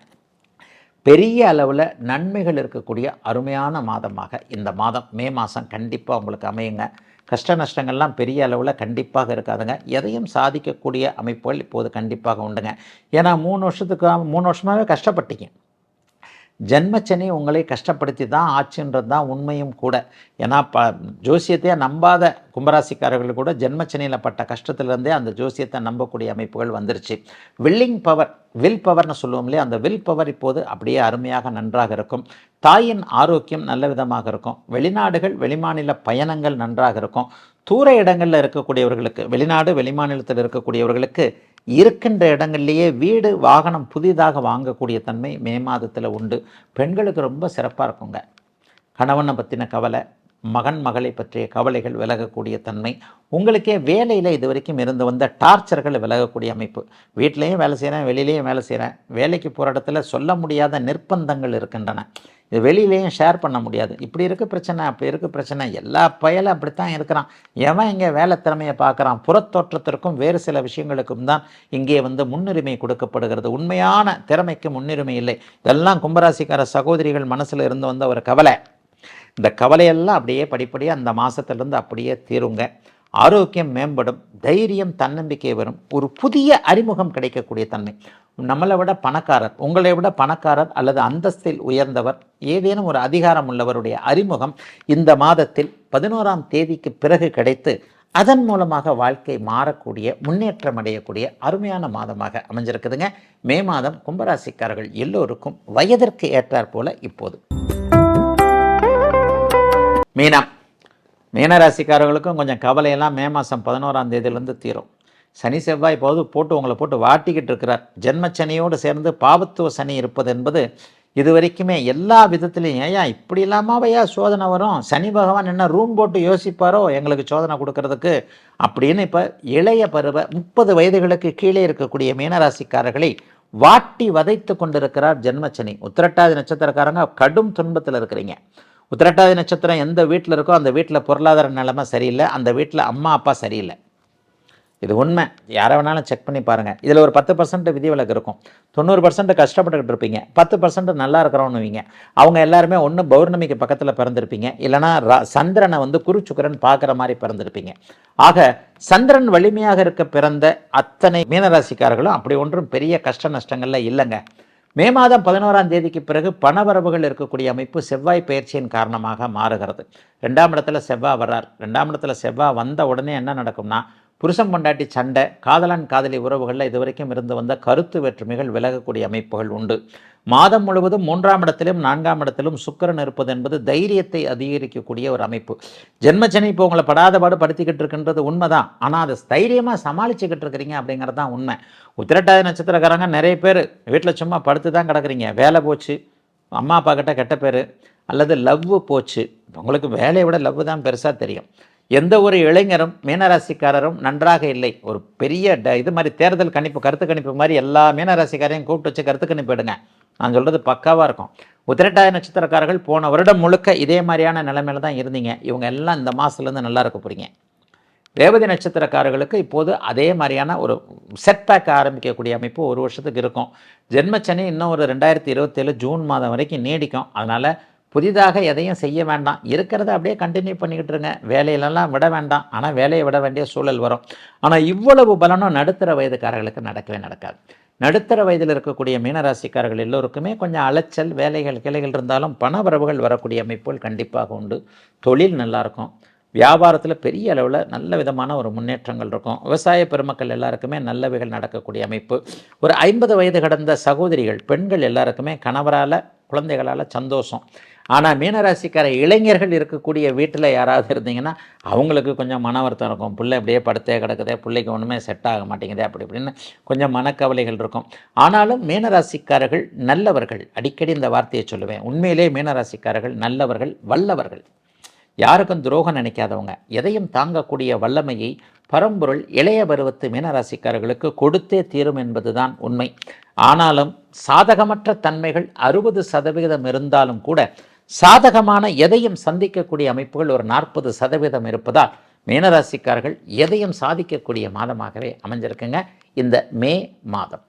பெரிய அளவில் நன்மைகள் இருக்கக்கூடிய அருமையான மாதமாக இந்த மாதம் மே மாதம் கண்டிப்பாக உங்களுக்கு அமையுங்க. கஷ்ட நஷ்டங்கள்லாம் பெரிய அளவில் கண்டிப்பாக இருக்காதுங்க. எதையும் சாதிக்கக்கூடிய அமைப்புகள் இப்போது கண்டிப்பாக உண்டுங்க. ஏன்னா 3 வருஷமாகவே கஷ்டப்பட்டீங்க. ஜென்மச்சனி உங்களை கஷ்டப்படுத்தி தான் ஆச்சுன்றது தான் உண்மையும் கூட. ஏன்னா ஜோசியத்தையே நம்பாத கும்பராசிக்காரர்கள் கூட ஜென்மச்சனியில் பட்ட கஷ்டத்துலேருந்தே அந்த ஜோசியத்தை நம்பக்கூடிய அமைப்புகள் வந்துருச்சு. வில் பவர்னு சொல்லுவோம் இல்லையா, அந்த வில் பவர் இப்போது அப்படியே அருமையாக நன்றாக இருக்கும். தாயின் ஆரோக்கியம் நல்ல விதமாக இருக்கும். வெளிநாடுகள் வெளிமாநில பயணங்கள் நன்றாக இருக்கும். தூர இடங்களில் இருக்கக்கூடியவர்களுக்கு, வெளிநாடு வெளிமாநிலத்தில் இருக்கக்கூடியவர்களுக்கு இருக்கின்ற இடங்கள்லேயே வீடு வாகனம் புதிதாக வாங்கக்கூடிய தன்மை மே மாதத்தில் உண்டு. பெண்களுக்கு ரொம்ப சிறப்பாக இருக்குங்க. கணவனை பற்றின கவலை, மகன் மகளை பற்றிய கவலைகள் விலகக்கூடிய தன்மை. உங்களுக்கே வேலையில் இது வரைக்கும் இருந்து வந்த டார்ச்சர்கள் விலகக்கூடிய அமைப்பு. வீட்லேயும் வேலை செய்கிறேன், வெளியிலையும் வேலை செய்கிறேன், வேலைக்கு போகிற இடத்துல சொல்ல முடியாத நிர்பந்தங்கள் இருக்கின்றன. இது வெளியிலையும் ஷேர் பண்ண முடியாது. இப்படி இருக்குது பிரச்சனை, அப்படி இருக்குது பிரச்சனை, எல்லா பயலும் அப்படித்தான் இருக்கிறான். எவன் இங்கே வேலை திறமையை பார்க்குறான்? புறத்தோற்றத்திற்கும் வேறு சில விஷயங்களுக்கும் தான் இங்கே முன்னுரிமை கொடுக்கப்படுகிறது. உண்மையான திறமைக்கு முன்னுரிமை இல்லை. இதெல்லாம் கும்பராசிக்கார சகோதரிகள் மனசில் இருந்து வந்த ஒரு கவலை. இந்த கவலையெல்லாம் அப்படியே படிப்படியாக அந்த மாதத்துலேருந்து அப்படியே தீருங்க. ஆரோக்கியம் மேம்படும், தைரியம் தன்னம்பிக்கை வரும், ஒரு புதிய அறிமுகம் கிடைக்கக்கூடிய தன்மை. நம்மளை விட பணக்காரர், உங்களை விட பணக்காரர் அல்லது அந்தஸ்தில் உயர்ந்தவர், ஏதேனும் ஒரு அதிகாரம் உள்ளவருடைய அறிமுகம் இந்த மாதத்தில் 11ஆம் தேதிக்கு பிறகு கிடைத்து அதன் மூலமாக வாழ்க்கை மாறக்கூடிய, முன்னேற்றம் அடையக்கூடிய அருமையான மாதமாக அமைஞ்சிருக்குதுங்க மே மாதம். கும்பராசிக்காரர்கள் எல்லோருக்கும் வயதிற்கு ஏற்றாற் போல இப்போது. மீனராசிக்காரர்களுக்கும் கொஞ்சம் கவலையெல்லாம் மே மாதம் 11ஆம் தேதியிலேருந்து தீரும். சனி செவ்வாய் போட்டு உங்களை போட்டு வாட்டிக்கிட்டு இருக்கிறார். ஜென்மச்சனியோடு சேர்ந்து பாவத்துவ சனி இருப்பது என்பது இது வரைக்குமே எல்லா விதத்துலையும், ஏன் இப்படி இல்லாமவையா சோதனை வரும்? சனி பகவான் என்ன ரூம் போட்டு யோசிப்பாரோ எங்களுக்கு சோதனை கொடுக்கறதுக்கு அப்படின்னு இப்போ இளைய பருவ 30 வயதுகளுக்கு கீழே இருக்கக்கூடிய மீனராசிக்காரர்களை வாட்டி வதைத்து கொண்டிருக்கிறார் ஜென்மச்சனி. உத்திரட்டாதி நட்சத்திரக்காரங்க கடும் துன்பத்தில் இருக்கிறீங்க. உத்திரட்டாதி நட்சத்திரம் எந்த வீட்டில் இருக்கோ அந்த வீட்டில் பொருளாதார நிலைமை சரியில்லை, அந்த வீட்டில் அம்மா அப்பா சரியில்லை. இது உண்மை. யாரை வேணாலும் செக் பண்ணி பாருங்கள். இதில் ஒரு 10% விதிவிலக்கு இருக்கும். 90% கஷ்டப்பட்டுக்கிட்டு இருப்பீங்க. 10% நல்லா இருக்கிறவனுவீங்க. அவங்க எல்லாருமே ஒன்று பௌர்ணமிக்கு பக்கத்தில் பிறந்திருப்பீங்க, இல்லைனா சந்திரனை வந்து குருச்சுக்கரன் பார்க்குற மாதிரி பிறந்திருப்பீங்க. ஆக சந்திரன் வலிமையாக இருக்க பிறந்த அத்தனை மீனராசிக்காரர்களும் அப்படி ஒன்றும் பெரிய கஷ்ட நஷ்டங்கள்ல இல்லைங்க. மே மாதம் 11ஆம் தேதிக்கு பிறகு பணவரவுகள் இருக்கக்கூடிய அமைப்பு செவ்வாய் பயிற்சியின் காரணமாக மாறுகிறது. 2ஆம் இடத்துல செவ்வாய் வர்றார். 2ஆம் இடத்துல செவ்வாய் வந்த உடனே என்ன நடக்கும்னா, புருஷன் பொண்டாட்டி சண்டை, காதலன் காதலி உறவுகளில் இதுவரைக்கும் இருந்து வந்த கருத்து வேற்றுமைகள் விலகக்கூடிய அமைப்புகள் உண்டு. மாதம் முழுவதும் 3ஆம் இடத்திலும் 4ஆம் இடத்திலும் சுக்கிரன் இருப்பது என்பது தைரியத்தை அதிகரிக்கக்கூடிய ஒரு அமைப்பு. ஜென்மச்சனி இப்போ உங்களை படாதபாடு படுத்திக்கிட்டு இருக்குன்றது உண்மைதான். ஆனால் அதை தைரியமாக சமாளிச்சுக்கிட்டு இருக்கிறீங்க அப்படிங்கிறது தான் உண்மை. உத்திரட்டாதி நட்சத்திரக்காரங்க நிறைய பேர் வீட்டில் சும்மா படுத்து தான் கிடக்குறீங்க. வேலை போச்சு, அம்மா அப்பா கிட்ட கெட்ட பேர், அல்லது லவ் போச்சு. உங்களுக்கு வேலையை விட லவ் தான் பெருசாக தெரியும். எந்த ஒரு இளைஞரும் மீனராசிக்காரரும் நன்றாக இல்லை. ஒரு பெரிய இது மாதிரி தேர்தல் கணிப்பு, கருத்து கணிப்பு மாதிரி எல்லா மீனராசிக்காரையும் கூப்பிட்டு வச்சு கருத்து கணிப்பு எடுங்க. நான் சொல்கிறது பக்காவாக இருக்கும். உத்திரட்டாதி நட்சத்திரக்காரர்கள் போன வருடம் முழுக்க இதே மாதிரியான நிலைமையில தான் இருந்தீங்க. இவங்க எல்லாம் இந்த மாதத்துலேருந்து நல்லா இருக்க போகிறீங்க. ரேவதி நட்சத்திரக்காரர்களுக்கு இப்போது அதே மாதிரியான ஒரு செட்பேக் ஆரம்பிக்கக்கூடிய அமைப்பு ஒரு வருஷத்துக்கு இருக்கும். ஜென்மச்சனி இன்னும் ஒரு 2027 ஜூன் மாதம் வரைக்கும் நீடிக்கும். அதனால் புதிதாக எதையும் செய்ய வேண்டாம். இருக்கிறத அப்படியே கண்டினியூ பண்ணிக்கிட்டு இருங்க. வேலையிலெல்லாம் விட வேண்டாம். ஆனால் வேலையை விட வேண்டிய சூழல் வரும். ஆனால் இவ்வளவு பலனும் நடுத்தர வயதுக்காரர்களுக்கு நடக்கவே நடக்காது. நடுத்தர வயதில் இருக்கக்கூடிய மீனராசிக்காரர்கள் எல்லோருக்குமே கொஞ்சம் அலைச்சல், வேலைகள் கிளைகள் இருந்தாலும் பண வரவுகள் வரக்கூடிய அமைப்புகள் கண்டிப்பாக உண்டு. தொழில் நல்லாயிருக்கும். வியாபாரத்தில் பெரிய அளவில் நல்ல விதமான ஒரு முன்னேற்றங்கள் இருக்கும். விவசாய பெருமக்கள் எல்லாருக்குமே நல்லவைகள் நடக்கக்கூடிய அமைப்பு. ஒரு 50 வயது கடந்த சகோதரிகள், பெண்கள் எல்லாருக்குமே கணவரால் குழந்தைகளால் சந்தோஷம். ஆனால் மீனராசிக்கார இளைஞர்கள் இருக்கக்கூடிய வீட்டில் யாராவது இருந்தீங்கன்னா அவங்களுக்கு கொஞ்சம் மன வருத்தம் இருக்கும். பிள்ளை அப்படியே படுத்தே கிடக்குதே, பிள்ளைக்கு ஒன்றுமே செட் ஆக மாட்டேங்குதே, அப்படி இப்படின்னு கொஞ்சம் மனக்கவலைகள் இருக்கும். ஆனாலும் மீனராசிக்காரர்கள் நல்லவர்கள். அடிக்கடி இந்த வார்த்தையை சொல்லுவேன். உண்மையிலே மீனராசிக்காரர்கள் நல்லவர்கள், வல்லவர்கள். யாருக்கும் துரோகம் நினைக்காதவங்க. எதையும் தாங்கக்கூடிய வல்லமையை பரம்பொருள் இளைய பருவத்து மீனராசிக்காரர்களுக்கு கொடுத்தே தீரும் என்பதுதான் உண்மை. ஆனாலும் சாதகமற்ற தன்மைகள் 60% இருந்தாலும் கூட சாதகமான எதையும் சந்திக்கக்கூடிய அமைப்புகள் ஒரு 40% இருப்பதால் மீனராசிக்காரர்கள் எதையும் சாதிக்கக்கூடிய மாதமாகவே அமைஞ்சிருக்குங்க இந்த மே மாதம்.